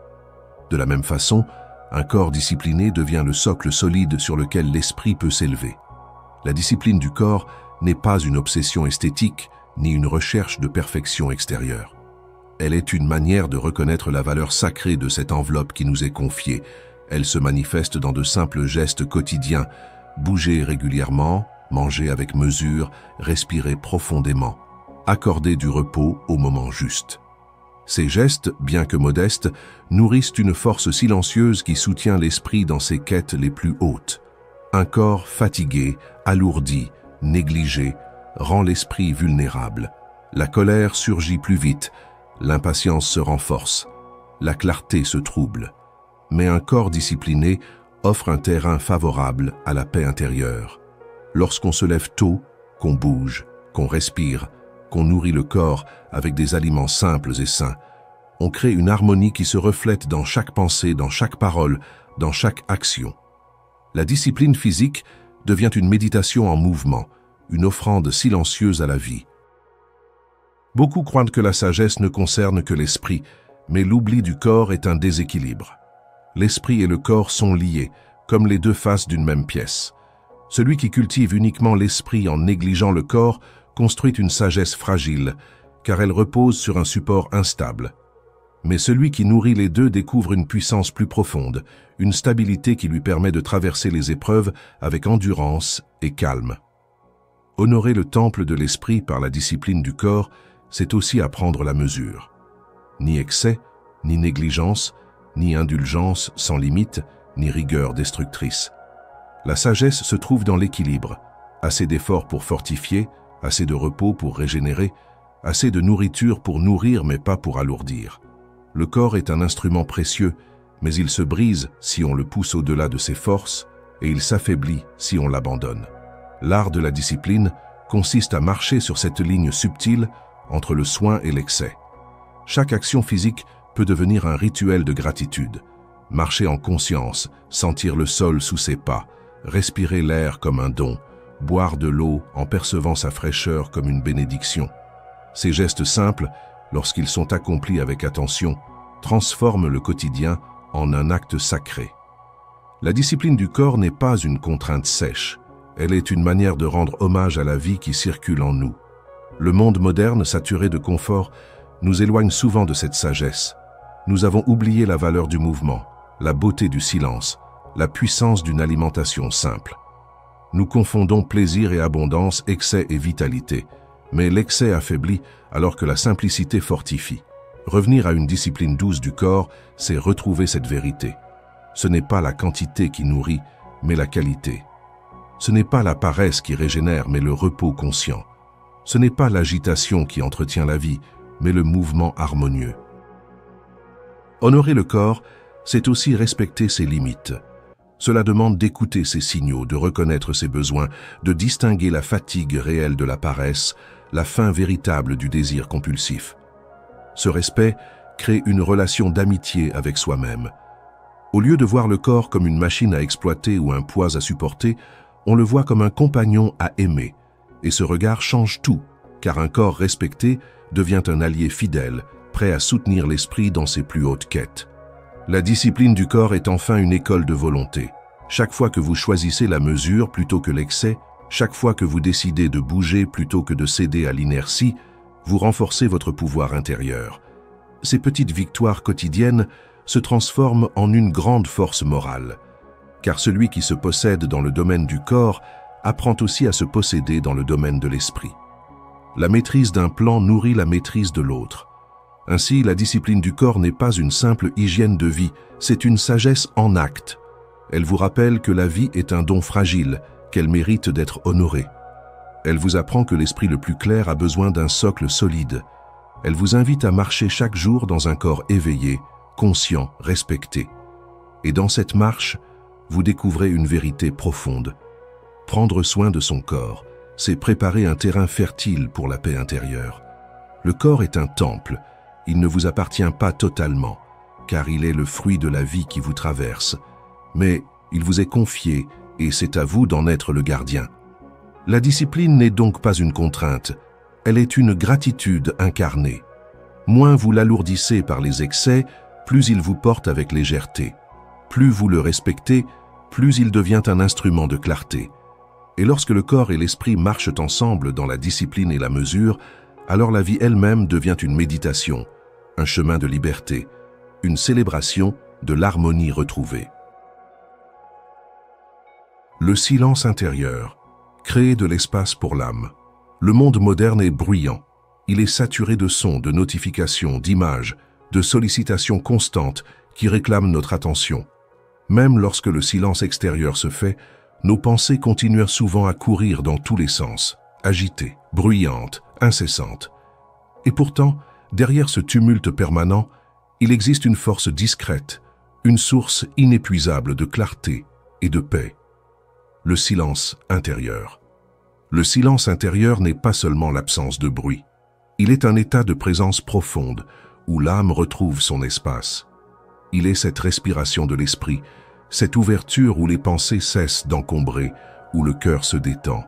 De la même façon, un corps discipliné devient le socle solide sur lequel l'esprit peut s'élever. La discipline du corps n'est pas une obsession esthétique ni une recherche de perfection extérieure. Elle est une manière de reconnaître la valeur sacrée de cette enveloppe qui nous est confiée. Elle se manifeste dans de simples gestes quotidiens, bouger régulièrement, manger avec mesure, respirer profondément, accorder du repos au moment juste. Ces gestes, bien que modestes, nourrissent une force silencieuse qui soutient l'esprit dans ses quêtes les plus hautes. Un corps fatigué, alourdi, négligé, rend l'esprit vulnérable. La colère surgit plus vite, l'impatience se renforce, la clarté se trouble. Mais un corps discipliné offre un terrain favorable à la paix intérieure. Lorsqu'on se lève tôt, qu'on bouge, qu'on respire, qu'on nourrit le corps avec des aliments simples et sains, on crée une harmonie qui se reflète dans chaque pensée, dans chaque parole, dans chaque action. La discipline physique devient une méditation en mouvement, une offrande silencieuse à la vie. Beaucoup croient que la sagesse ne concerne que l'esprit, mais l'oubli du corps est un déséquilibre. L'esprit et le corps sont liés, comme les deux faces d'une même pièce. Celui qui cultive uniquement l'esprit en négligeant le corps construit une sagesse fragile, car elle repose sur un support instable. Mais celui qui nourrit les deux découvre une puissance plus profonde, une stabilité qui lui permet de traverser les épreuves avec endurance et calme. Honorer le temple de l'esprit par la discipline du corps, c'est aussi apprendre la mesure. Ni excès, ni négligence, ni indulgence sans limite, ni rigueur destructrice. La sagesse se trouve dans l'équilibre, assez d'efforts pour fortifier, assez de repos pour régénérer, assez de nourriture pour nourrir mais pas pour alourdir. Le corps est un instrument précieux, mais il se brise si on le pousse au-delà de ses forces et il s'affaiblit si on l'abandonne. L'art de la discipline consiste à marcher sur cette ligne subtile entre le soin et l'excès. Chaque action physique peut devenir un rituel de gratitude. Marcher en conscience, sentir le sol sous ses pas, respirer l'air comme un don, boire de l'eau en percevant sa fraîcheur comme une bénédiction. Ces gestes simples, lorsqu'ils sont accomplis avec attention, transforment le quotidien en un acte sacré. La discipline du corps n'est pas une contrainte sèche, elle est une manière de rendre hommage à la vie qui circule en nous. Le monde moderne, saturé de confort, nous éloigne souvent de cette sagesse. Nous avons oublié la valeur du mouvement, la beauté du silence, la puissance d'une alimentation simple. Nous confondons plaisir et abondance, excès et vitalité, mais l'excès affaiblit alors que la simplicité fortifie. Revenir à une discipline douce du corps, c'est retrouver cette vérité. Ce n'est pas la quantité qui nourrit, mais la qualité. Ce n'est pas la paresse qui régénère, mais le repos conscient. Ce n'est pas l'agitation qui entretient la vie, mais le mouvement harmonieux. Honorer le corps, c'est aussi respecter ses limites. Cela demande d'écouter ses signaux, de reconnaître ses besoins, de distinguer la fatigue réelle de la paresse, la fin véritable du désir compulsif. Ce respect crée une relation d'amitié avec soi-même. Au lieu de voir le corps comme une machine à exploiter ou un poids à supporter, on le voit comme un compagnon à aimer. Et ce regard change tout, car un corps respecté devient un allié fidèle, prêt à soutenir l'esprit dans ses plus hautes quêtes. La discipline du corps est enfin une école de volonté. Chaque fois que vous choisissez la mesure plutôt que l'excès, chaque fois que vous décidez de bouger plutôt que de céder à l'inertie, vous renforcez votre pouvoir intérieur. Ces petites victoires quotidiennes se transforment en une grande force morale, car celui qui se possède dans le domaine du corps apprend aussi à se posséder dans le domaine de l'esprit. La maîtrise d'un plan nourrit la maîtrise de l'autre. Ainsi, la discipline du corps n'est pas une simple hygiène de vie, c'est une sagesse en acte. Elle vous rappelle que la vie est un don fragile, qu'elle mérite d'être honorée. Elle vous apprend que l'esprit le plus clair a besoin d'un socle solide. Elle vous invite à marcher chaque jour dans un corps éveillé, conscient, respecté. Et dans cette marche, vous découvrez une vérité profonde. Prendre soin de son corps, c'est préparer un terrain fertile pour la paix intérieure. Le corps est un temple, il ne vous appartient pas totalement, car il est le fruit de la vie qui vous traverse, mais il vous est confié et c'est à vous d'en être le gardien. La discipline n'est donc pas une contrainte, elle est une gratitude incarnée. Moins vous l'alourdissez par les excès, plus il vous porte avec légèreté. Plus vous le respectez, plus il devient un instrument de clarté. Et lorsque le corps et l'esprit marchent ensemble dans la discipline et la mesure, alors la vie elle-même devient une méditation, un chemin de liberté, une célébration de l'harmonie retrouvée. Le silence intérieur, créer de l'espace pour l'âme. Le monde moderne est bruyant. Il est saturé de sons, de notifications, d'images, de sollicitations constantes qui réclament notre attention. Même lorsque le silence extérieur se fait, nos pensées continuent souvent à courir dans tous les sens, agitées, bruyantes, incessantes. Et pourtant, derrière ce tumulte permanent, il existe une force discrète, une source inépuisable de clarté et de paix. Le silence intérieur. Le silence intérieur n'est pas seulement l'absence de bruit. Il est un état de présence profonde où l'âme retrouve son espace. Il est cette respiration de l'esprit, cette ouverture où les pensées cessent d'encombrer, où le cœur se détend,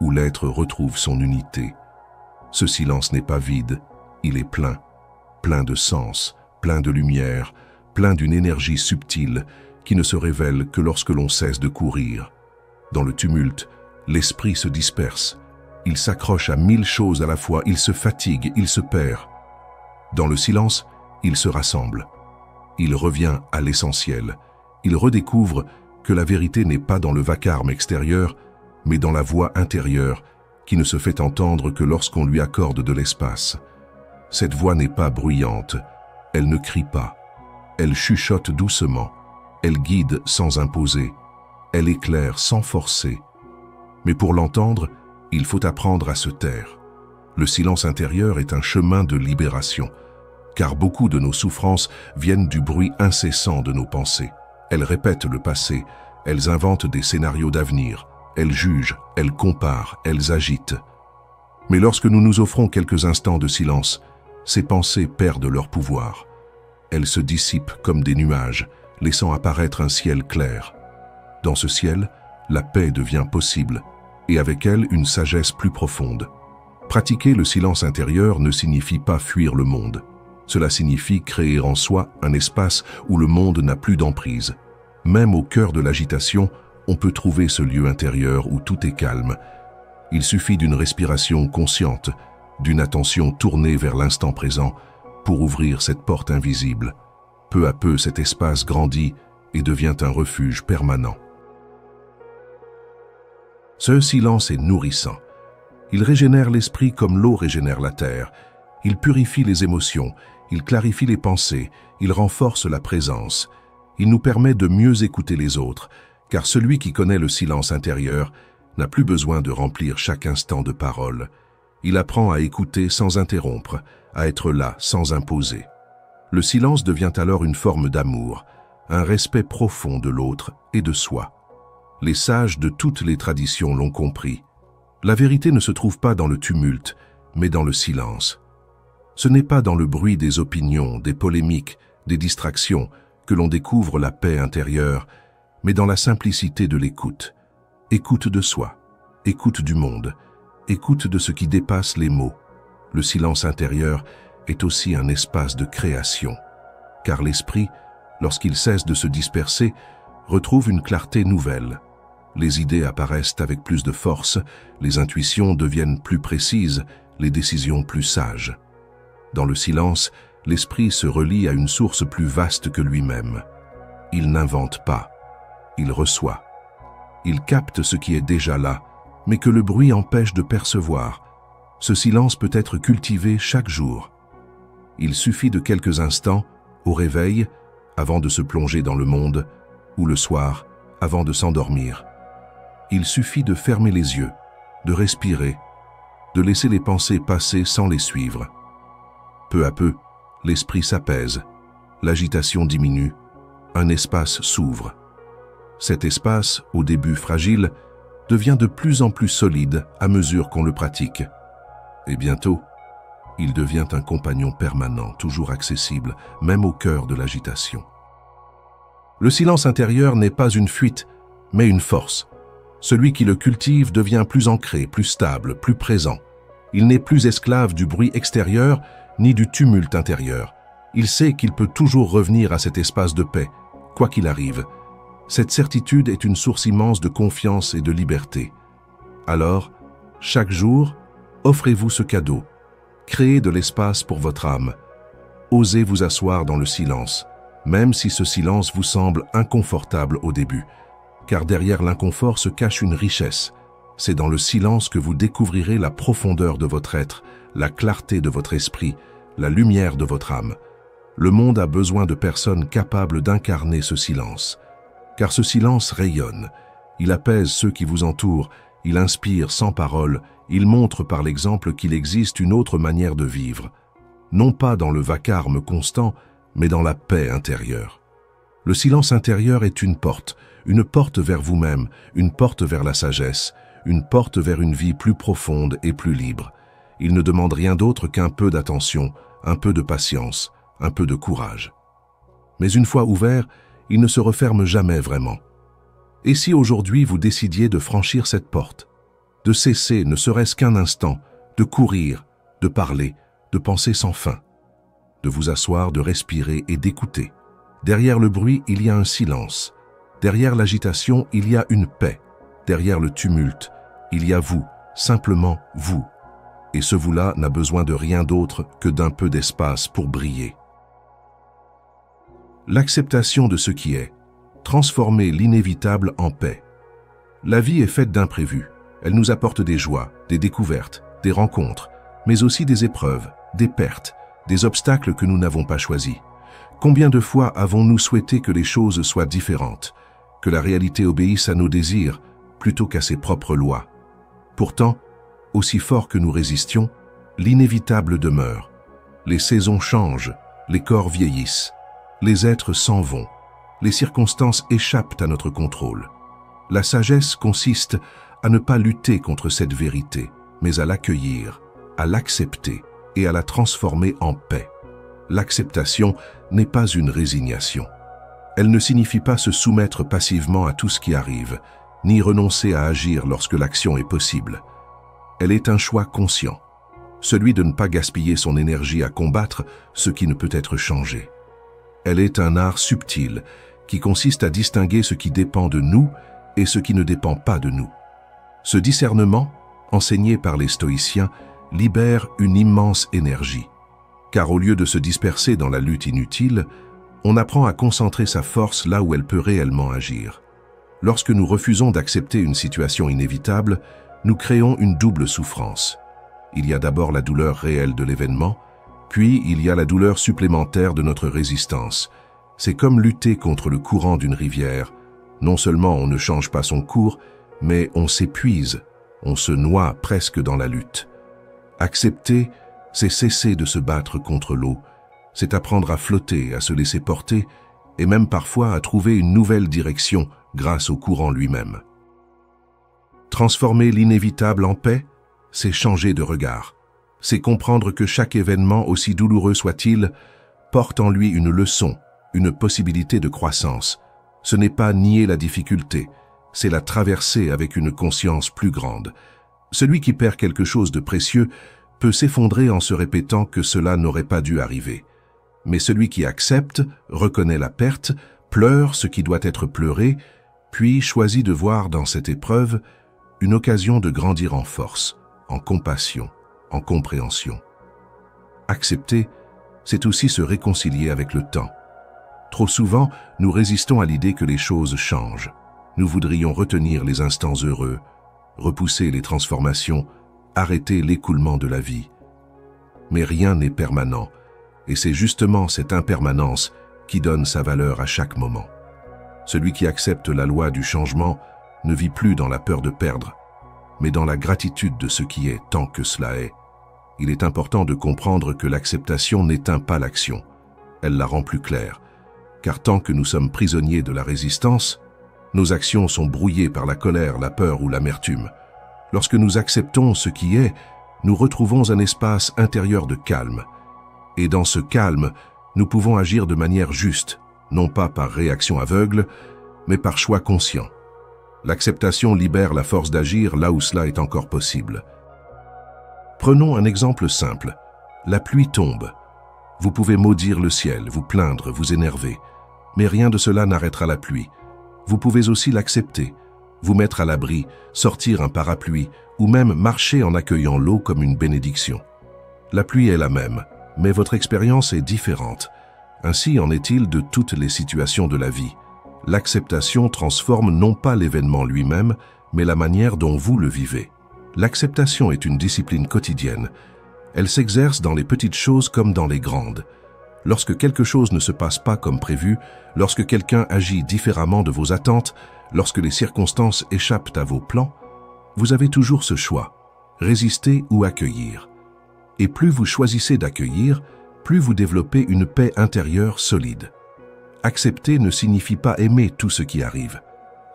où l'être retrouve son unité. Ce silence n'est pas vide, il est plein, plein de sens, plein de lumière, plein d'une énergie subtile qui ne se révèle que lorsque l'on cesse de courir. Dans le tumulte, l'esprit se disperse, il s'accroche à 1000 choses à la fois, il se fatigue, il se perd. Dans le silence, il se rassemble. Il revient à l'essentiel. Il redécouvre que la vérité n'est pas dans le vacarme extérieur, mais dans la voix intérieure qui ne se fait entendre que lorsqu'on lui accorde de l'espace. Cette voix n'est pas bruyante, elle ne crie pas, elle chuchote doucement, elle guide sans imposer, elle éclaire sans forcer. Mais pour l'entendre, il faut apprendre à se taire. Le silence intérieur est un chemin de libération, car beaucoup de nos souffrances viennent du bruit incessant de nos pensées. Elles répètent le passé, elles inventent des scénarios d'avenir, elles jugent, elles comparent, elles agitent. Mais lorsque nous nous offrons quelques instants de silence, ces pensées perdent leur pouvoir. Elles se dissipent comme des nuages, laissant apparaître un ciel clair. Dans ce ciel, la paix devient possible, et avec elle une sagesse plus profonde. Pratiquer le silence intérieur ne signifie pas fuir le monde. Cela signifie créer en soi un espace où le monde n'a plus d'emprise. Même au cœur de l'agitation, on peut trouver ce lieu intérieur où tout est calme. Il suffit d'une respiration consciente, d'une attention tournée vers l'instant présent pour ouvrir cette porte invisible. Peu à peu, cet espace grandit et devient un refuge permanent. Ce silence est nourrissant. Il régénère l'esprit comme l'eau régénère la terre. Il purifie les émotions, il clarifie les pensées, il renforce la présence. Il nous permet de mieux écouter les autres, car celui qui connaît le silence intérieur n'a plus besoin de remplir chaque instant de paroles. Il apprend à écouter sans interrompre, à être là sans imposer. Le silence devient alors une forme d'amour, un respect profond de l'autre et de soi. Les sages de toutes les traditions l'ont compris. La vérité ne se trouve pas dans le tumulte, mais dans le silence. Ce n'est pas dans le bruit des opinions, des polémiques, des distractions que l'on découvre la paix intérieure, mais dans la simplicité de l'écoute. Écoute de soi, écoute du monde, écoute de ce qui dépasse les mots. Le silence intérieur est aussi un espace de création, car l'esprit, lorsqu'il cesse de se disperser, retrouve une clarté nouvelle. Les idées apparaissent avec plus de force, les intuitions deviennent plus précises, les décisions plus sages. Dans le silence, l'esprit se relie à une source plus vaste que lui-même. Il n'invente pas, il reçoit. Il capte ce qui est déjà là, mais que le bruit empêche de percevoir. Ce silence peut être cultivé chaque jour. Il suffit de quelques instants, au réveil, avant de se plonger dans le monde, ou le soir, avant de s'endormir. Il suffit de fermer les yeux, de respirer, de laisser les pensées passer sans les suivre. Peu à peu, l'esprit s'apaise, l'agitation diminue, un espace s'ouvre. Cet espace, au début fragile, devient de plus en plus solide à mesure qu'on le pratique. Et bientôt, il devient un compagnon permanent, toujours accessible, même au cœur de l'agitation. Le silence intérieur n'est pas une fuite, mais une force. Celui qui le cultive devient plus ancré, plus stable, plus présent. Il n'est plus esclave du bruit extérieur ni du tumulte intérieur. Il sait qu'il peut toujours revenir à cet espace de paix, quoi qu'il arrive. Cette certitude est une source immense de confiance et de liberté. Alors, chaque jour, offrez-vous ce cadeau. Créez de l'espace pour votre âme. Osez vous asseoir dans le silence, même si ce silence vous semble inconfortable au début. Car derrière l'inconfort se cache une richesse. C'est dans le silence que vous découvrirez la profondeur de votre être, la clarté de votre esprit, la lumière de votre âme. Le monde a besoin de personnes capables d'incarner ce silence. Car ce silence rayonne. Il apaise ceux qui vous entourent, il inspire sans parole, il montre par l'exemple qu'il existe une autre manière de vivre. Non pas dans le vacarme constant, mais dans la paix intérieure. Le silence intérieur est une porte vers vous-même, une porte vers la sagesse, une porte vers une vie plus profonde et plus libre. Il ne demande rien d'autre qu'un peu d'attention, un peu de patience, un peu de courage. Mais une fois ouvert, il ne se referme jamais vraiment. Et si aujourd'hui vous décidiez de franchir cette porte, de cesser, ne serait-ce qu'un instant, de courir, de parler, de penser sans fin, de vous asseoir, de respirer et d'écouter. Derrière le bruit, il y a un silence. Derrière l'agitation, il y a une paix. Derrière le tumulte, il y a vous, simplement vous. Et ce vous-là n'a besoin de rien d'autre que d'un peu d'espace pour briller. L'acceptation de ce qui est, transformer l'inévitable en paix. La vie est faite d'imprévus. Elle nous apporte des joies, des découvertes, des rencontres, mais aussi des épreuves, des pertes, des obstacles que nous n'avons pas choisis. Combien de fois avons-nous souhaité que les choses soient différentes, que la réalité obéisse à nos désirs plutôt qu'à ses propres lois? Pourtant, aussi fort que nous résistions, l'inévitable demeure. Les saisons changent, les corps vieillissent, les êtres s'en vont, les circonstances échappent à notre contrôle. La sagesse consiste à ne pas lutter contre cette vérité, mais à l'accueillir, à l'accepter et à la transformer en paix. L'acceptation n'est pas une résignation. Elle ne signifie pas se soumettre passivement à tout ce qui arrive, ni renoncer à agir lorsque l'action est possible. Elle est un choix conscient, celui de ne pas gaspiller son énergie à combattre ce qui ne peut être changé. Elle est un art subtil qui consiste à distinguer ce qui dépend de nous et ce qui ne dépend pas de nous. Ce discernement, enseigné par les stoïciens, libère une immense énergie. Car au lieu de se disperser dans la lutte inutile, on apprend à concentrer sa force là où elle peut réellement agir. Lorsque nous refusons d'accepter une situation inévitable, nous créons une double souffrance. Il y a d'abord la douleur réelle de l'événement, puis il y a la douleur supplémentaire de notre résistance. C'est comme lutter contre le courant d'une rivière. Non seulement on ne change pas son cours, mais on s'épuise, on se noie presque dans la lutte. Accepter, c'est cesser de se battre contre l'eau, c'est apprendre à flotter, à se laisser porter, et même parfois à trouver une nouvelle direction grâce au courant lui-même. Transformer l'inévitable en paix, c'est changer de regard. C'est comprendre que chaque événement, aussi douloureux soit-il, porte en lui une leçon, une possibilité de croissance. Ce n'est pas nier la difficulté, c'est la traverser avec une conscience plus grande. Celui qui perd quelque chose de précieux peut s'effondrer en se répétant que cela n'aurait pas dû arriver. Mais celui qui accepte, reconnaît la perte, pleure ce qui doit être pleuré, puis choisit de voir dans cette épreuve une occasion de grandir en force, en compassion, en compréhension. Accepter, c'est aussi se réconcilier avec le temps. Trop souvent, nous résistons à l'idée que les choses changent. Nous voudrions retenir les instants heureux, repousser les transformations, arrêter l'écoulement de la vie. Mais rien n'est permanent, et c'est justement cette impermanence qui donne sa valeur à chaque moment. Celui qui accepte la loi du changement ne vit plus dans la peur de perdre, mais dans la gratitude de ce qui est tant que cela est. Il est important de comprendre que l'acceptation n'éteint pas l'action, elle la rend plus claire, car tant que nous sommes prisonniers de la résistance, nos actions sont brouillées par la colère, la peur ou l'amertume. Lorsque nous acceptons ce qui est, nous retrouvons un espace intérieur de calme. Et dans ce calme, nous pouvons agir de manière juste, non pas par réaction aveugle, mais par choix conscient. L'acceptation libère la force d'agir là où cela est encore possible. Prenons un exemple simple. La pluie tombe. Vous pouvez maudire le ciel, vous plaindre, vous énerver, mais rien de cela n'arrêtera la pluie. Vous pouvez aussi l'accepter, vous mettre à l'abri, sortir un parapluie, ou même marcher en accueillant l'eau comme une bénédiction. La pluie est la même, mais votre expérience est différente. Ainsi en est-il de toutes les situations de la vie. L'acceptation transforme non pas l'événement lui-même, mais la manière dont vous le vivez. L'acceptation est une discipline quotidienne. Elle s'exerce dans les petites choses comme dans les grandes. Lorsque quelque chose ne se passe pas comme prévu, lorsque quelqu'un agit différemment de vos attentes, lorsque les circonstances échappent à vos plans, vous avez toujours ce choix, résister ou accueillir. Et plus vous choisissez d'accueillir, plus vous développez une paix intérieure solide. Accepter ne signifie pas aimer tout ce qui arrive.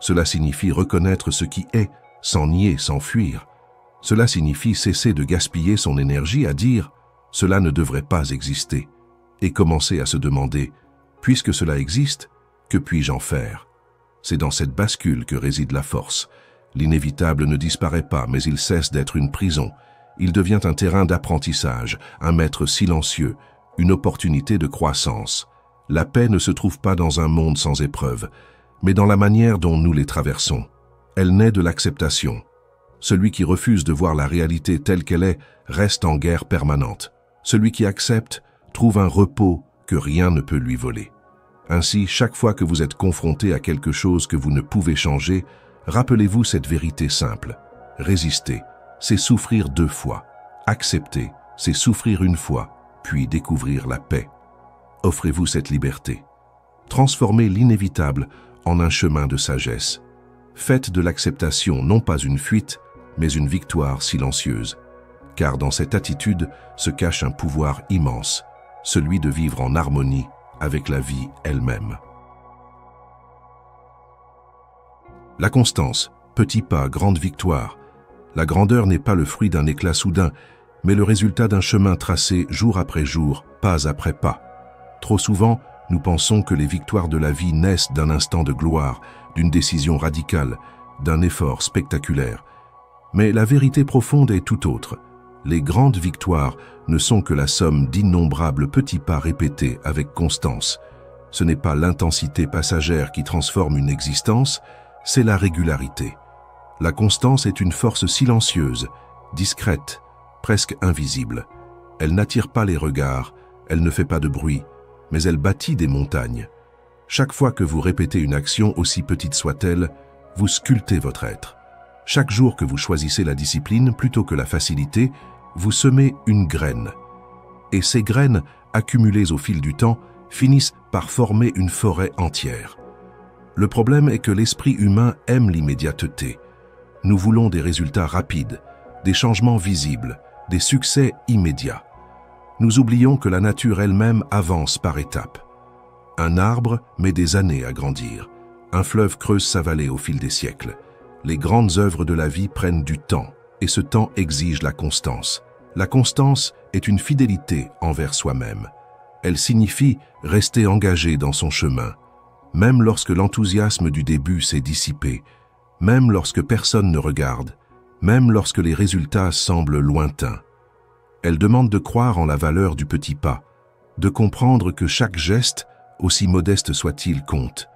Cela signifie reconnaître ce qui est, sans nier, sans fuir. Cela signifie cesser de gaspiller son énergie à dire « cela ne devrait pas exister » et commencer à se demander « puisque cela existe, que puis-je en faire ?» C'est dans cette bascule que réside la force. L'inévitable ne disparaît pas, mais il cesse d'être une prison. Il devient un terrain d'apprentissage, un maître silencieux, une opportunité de croissance. La paix ne se trouve pas dans un monde sans épreuves, mais dans la manière dont nous les traversons. Elle naît de l'acceptation. Celui qui refuse de voir la réalité telle qu'elle est reste en guerre permanente. Celui qui accepte trouve un repos que rien ne peut lui voler. Ainsi, chaque fois que vous êtes confronté à quelque chose que vous ne pouvez changer, rappelez-vous cette vérité simple. Résister, c'est souffrir 2 fois. Accepter, c'est souffrir 1 fois, puis découvrir la paix. Offrez-vous cette liberté. Transformez l'inévitable en un chemin de sagesse. Faites de l'acceptation non pas une fuite, mais une victoire silencieuse. Car dans cette attitude se cache un pouvoir immense, celui de vivre en harmonie avec la vie elle-même. La constance, petit pas, grande victoire. La grandeur n'est pas le fruit d'un éclat soudain, mais le résultat d'un chemin tracé jour après jour, pas après pas. Trop souvent, nous pensons que les victoires de la vie naissent d'un instant de gloire, d'une décision radicale, d'un effort spectaculaire. Mais la vérité profonde est tout autre. Les grandes victoires ne sont que la somme d'innombrables petits pas répétés avec constance. Ce n'est pas l'intensité passagère qui transforme une existence, c'est la régularité. La constance est une force silencieuse, discrète, presque invisible. Elle n'attire pas les regards, elle ne fait pas de bruit, mais elle bâtit des montagnes. Chaque fois que vous répétez une action, aussi petite soit-elle, vous sculptez votre être. Chaque jour que vous choisissez la discipline plutôt que la facilité, vous semez une graine. Et ces graines, accumulées au fil du temps, finissent par former une forêt entière. Le problème est que l'esprit humain aime l'immédiateté. Nous voulons des résultats rapides, des changements visibles, des succès immédiats. Nous oublions que la nature elle-même avance par étapes. Un arbre met des années à grandir. Un fleuve creuse sa vallée au fil des siècles. Les grandes œuvres de la vie prennent du temps, et ce temps exige la constance. La constance est une fidélité envers soi-même. Elle signifie rester engagé dans son chemin, même lorsque l'enthousiasme du début s'est dissipé, même lorsque personne ne regarde, même lorsque les résultats semblent lointains. Elle demande de croire en la valeur du petit pas, de comprendre que chaque geste, aussi modeste soit-il, compte.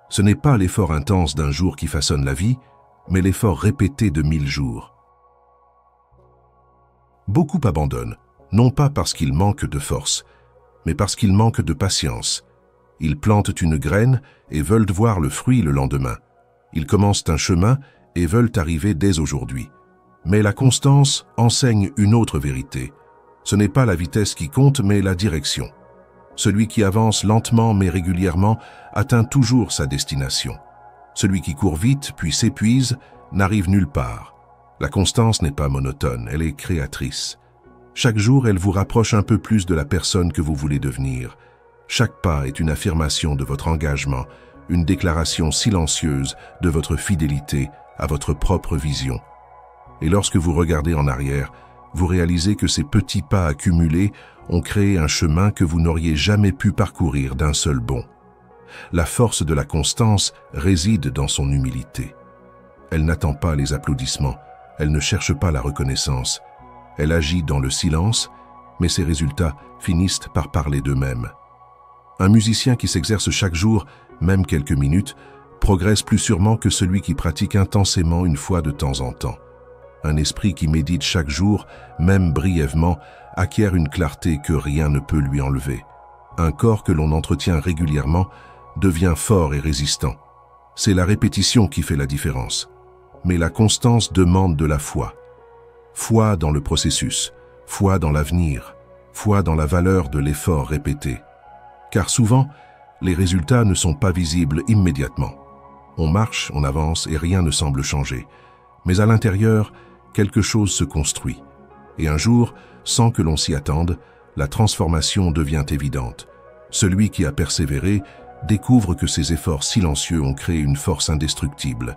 Ce n'est pas l'effort intense d'un jour qui façonne la vie, mais l'effort répété de 1000 jours. Beaucoup abandonnent, non pas parce qu'ils manquent de force, mais parce qu'ils manquent de patience. Ils plantent une graine et veulent voir le fruit le lendemain. Ils commencent un chemin et veulent arriver dès aujourd'hui. Mais la constance enseigne une autre vérité. Ce n'est pas la vitesse qui compte, mais la direction. Celui qui avance lentement mais régulièrement atteint toujours sa destination. Celui qui court vite puis s'épuise n'arrive nulle part. La constance n'est pas monotone, elle est créatrice. Chaque jour, elle vous rapproche un peu plus de la personne que vous voulez devenir. Chaque pas est une affirmation de votre engagement, une déclaration silencieuse de votre fidélité à votre propre vision. Et lorsque vous regardez en arrière, vous réalisez que ces petits pas accumulés ont créé un chemin que vous n'auriez jamais pu parcourir d'un seul bond. La force de la constance réside dans son humilité. Elle n'attend pas les applaudissements, elle ne cherche pas la reconnaissance. Elle agit dans le silence, mais ses résultats finissent par parler d'eux-mêmes. Un musicien qui s'exerce chaque jour, même quelques minutes, progresse plus sûrement que celui qui pratique intensément une fois de temps en temps. Un esprit qui médite chaque jour, même brièvement, acquiert une clarté que rien ne peut lui enlever. Un corps que l'on entretient régulièrement devient fort et résistant. C'est la répétition qui fait la différence. Mais la constance demande de la foi. Foi dans le processus, foi dans l'avenir, foi dans la valeur de l'effort répété. Car souvent, les résultats ne sont pas visibles immédiatement. On marche, on avance et rien ne semble changer. Mais à l'intérieur, quelque chose se construit. Et un jour, sans que l'on s'y attende, la transformation devient évidente. Celui qui a persévéré découvre que ses efforts silencieux ont créé une force indestructible.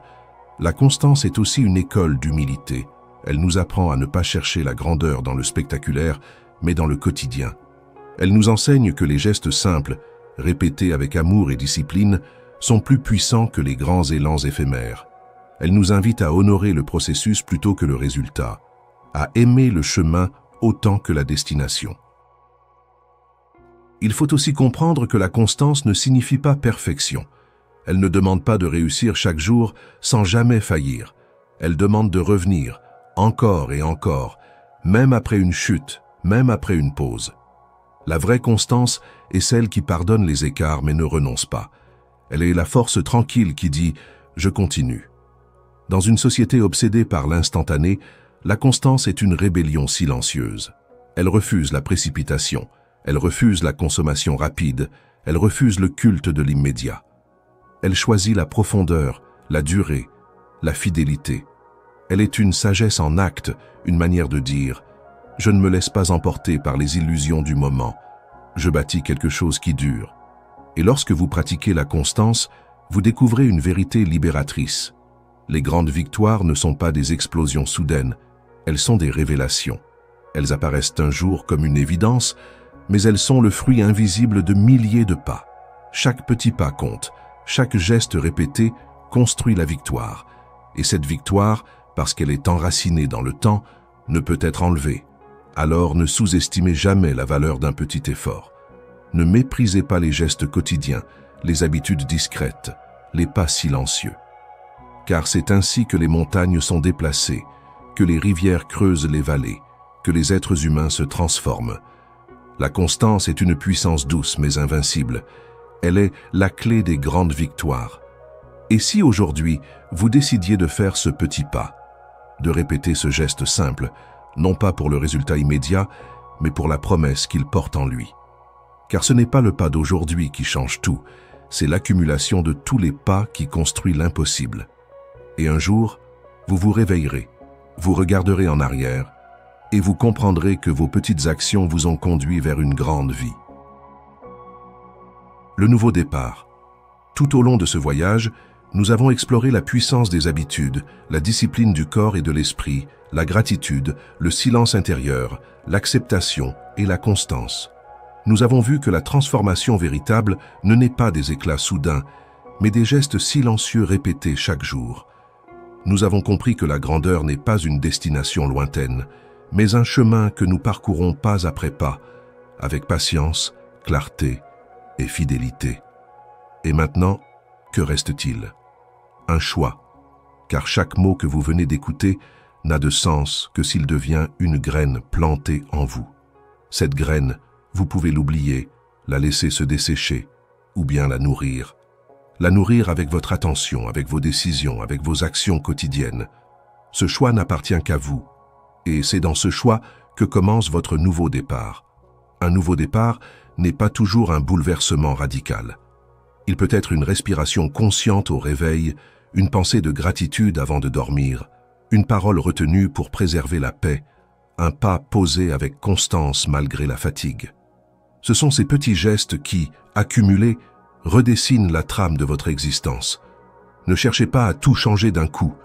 La constance est aussi une école d'humilité. Elle nous apprend à ne pas chercher la grandeur dans le spectaculaire, mais dans le quotidien. Elle nous enseigne que les gestes simples, répétés avec amour et discipline, sont plus puissants que les grands élans éphémères. Elles nous invitent à honorer le processus plutôt que le résultat, à aimer le chemin autant que la destination. Il faut aussi comprendre que la constance ne signifie pas perfection. Elle ne demande pas de réussir chaque jour sans jamais faillir. Elle demande de revenir, encore et encore, même après une chute, même après une pause. La vraie constance est celle qui pardonne les écarts mais ne renonce pas. Elle est la force tranquille qui dit « je continue ». Dans une société obsédée par l'instantané, la constance est une rébellion silencieuse. Elle refuse la précipitation, elle refuse la consommation rapide, elle refuse le culte de l'immédiat. Elle choisit la profondeur, la durée, la fidélité. Elle est une sagesse en acte, une manière de dire « je ne me laisse pas emporter par les illusions du moment, je bâtis quelque chose qui dure ». Et lorsque vous pratiquez la constance, vous découvrez une vérité libératrice. Les grandes victoires ne sont pas des explosions soudaines, elles sont des révélations. Elles apparaissent un jour comme une évidence, mais elles sont le fruit invisible de milliers de pas. Chaque petit pas compte, chaque geste répété construit la victoire. Et cette victoire, parce qu'elle est enracinée dans le temps, ne peut être enlevée. Alors ne sous-estimez jamais la valeur d'un petit effort. Ne méprisez pas les gestes quotidiens, les habitudes discrètes, les pas silencieux. Car c'est ainsi que les montagnes sont déplacées, que les rivières creusent les vallées, que les êtres humains se transforment. La constance est une puissance douce mais invincible. Elle est la clé des grandes victoires. Et si aujourd'hui, vous décidiez de faire ce petit pas, de répéter ce geste simple, non pas pour le résultat immédiat, mais pour la promesse qu'il porte en lui. Car ce n'est pas le pas d'aujourd'hui qui change tout, c'est l'accumulation de tous les pas qui construit l'impossible. Et un jour, vous vous réveillerez, vous regarderez en arrière, et vous comprendrez que vos petites actions vous ont conduit vers une grande vie. Le nouveau départ. Tout au long de ce voyage, nous avons exploré la puissance des habitudes, la discipline du corps et de l'esprit, la gratitude, le silence intérieur, l'acceptation et la constance. Nous avons vu que la transformation véritable ne naît pas des éclats soudains, mais des gestes silencieux répétés chaque jour. Nous avons compris que la grandeur n'est pas une destination lointaine, mais un chemin que nous parcourons pas après pas, avec patience, clarté et fidélité. Et maintenant, que reste-t-il? Un choix, car chaque mot que vous venez d'écouter n'a de sens que s'il devient une graine plantée en vous. Cette graine, vous pouvez l'oublier, la laisser se dessécher, ou bien la nourrir. La nourrir avec votre attention, avec vos décisions, avec vos actions quotidiennes. Ce choix n'appartient qu'à vous. Et c'est dans ce choix que commence votre nouveau départ. Un nouveau départ n'est pas toujours un bouleversement radical. Il peut être une respiration consciente au réveil, une pensée de gratitude avant de dormir, une parole retenue pour préserver la paix, un pas posé avec constance malgré la fatigue. Ce sont ces petits gestes qui, accumulés, redessinent la trame de votre existence. Ne cherchez pas à tout changer d'un coup.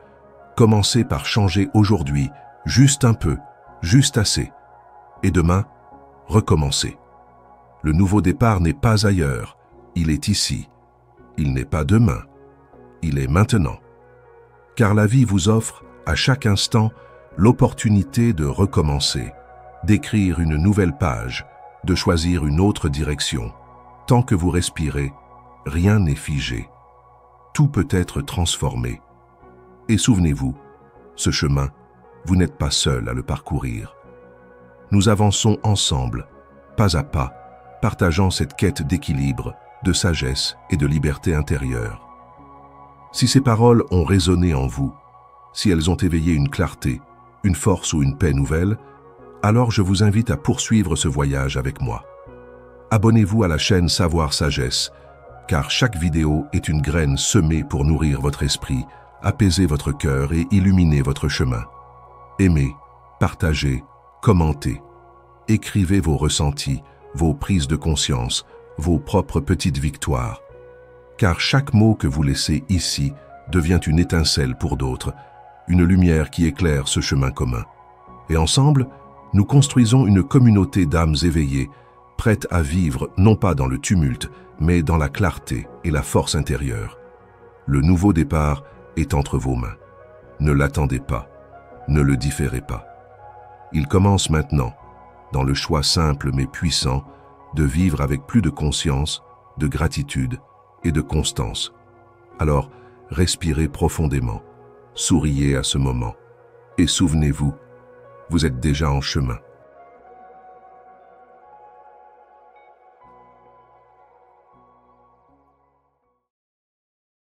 Commencez par changer aujourd'hui, juste un peu, juste assez. Et demain, recommencez. Le nouveau départ n'est pas ailleurs, il est ici. Il n'est pas demain, il est maintenant. Car la vie vous offre, à chaque instant, l'opportunité de recommencer, d'écrire une nouvelle page, de choisir une autre direction. Tant que vous respirez, rien n'est figé. Tout peut être transformé. Et souvenez-vous, ce chemin, vous n'êtes pas seul à le parcourir. Nous avançons ensemble, pas à pas, partageant cette quête d'équilibre, de sagesse et de liberté intérieure. Si ces paroles ont résonné en vous, si elles ont éveillé une clarté, une force ou une paix nouvelle, alors je vous invite à poursuivre ce voyage avec moi. Abonnez-vous à la chaîne Savoir Sagesse, car chaque vidéo est une graine semée pour nourrir votre esprit, apaiser votre cœur et illuminer votre chemin. Aimez, partagez, commentez. Écrivez vos ressentis, vos prises de conscience, vos propres petites victoires. Car chaque mot que vous laissez ici devient une étincelle pour d'autres, une lumière qui éclaire ce chemin commun. Et ensemble, nous construisons une communauté d'âmes éveillées, prête à vivre non pas dans le tumulte, mais dans la clarté et la force intérieure. Le nouveau départ est entre vos mains. Ne l'attendez pas, ne le différez pas. Il commence maintenant, dans le choix simple mais puissant de vivre avec plus de conscience, de gratitude et de constance. Alors, respirez profondément, souriez à ce moment et souvenez-vous, vous êtes déjà en chemin.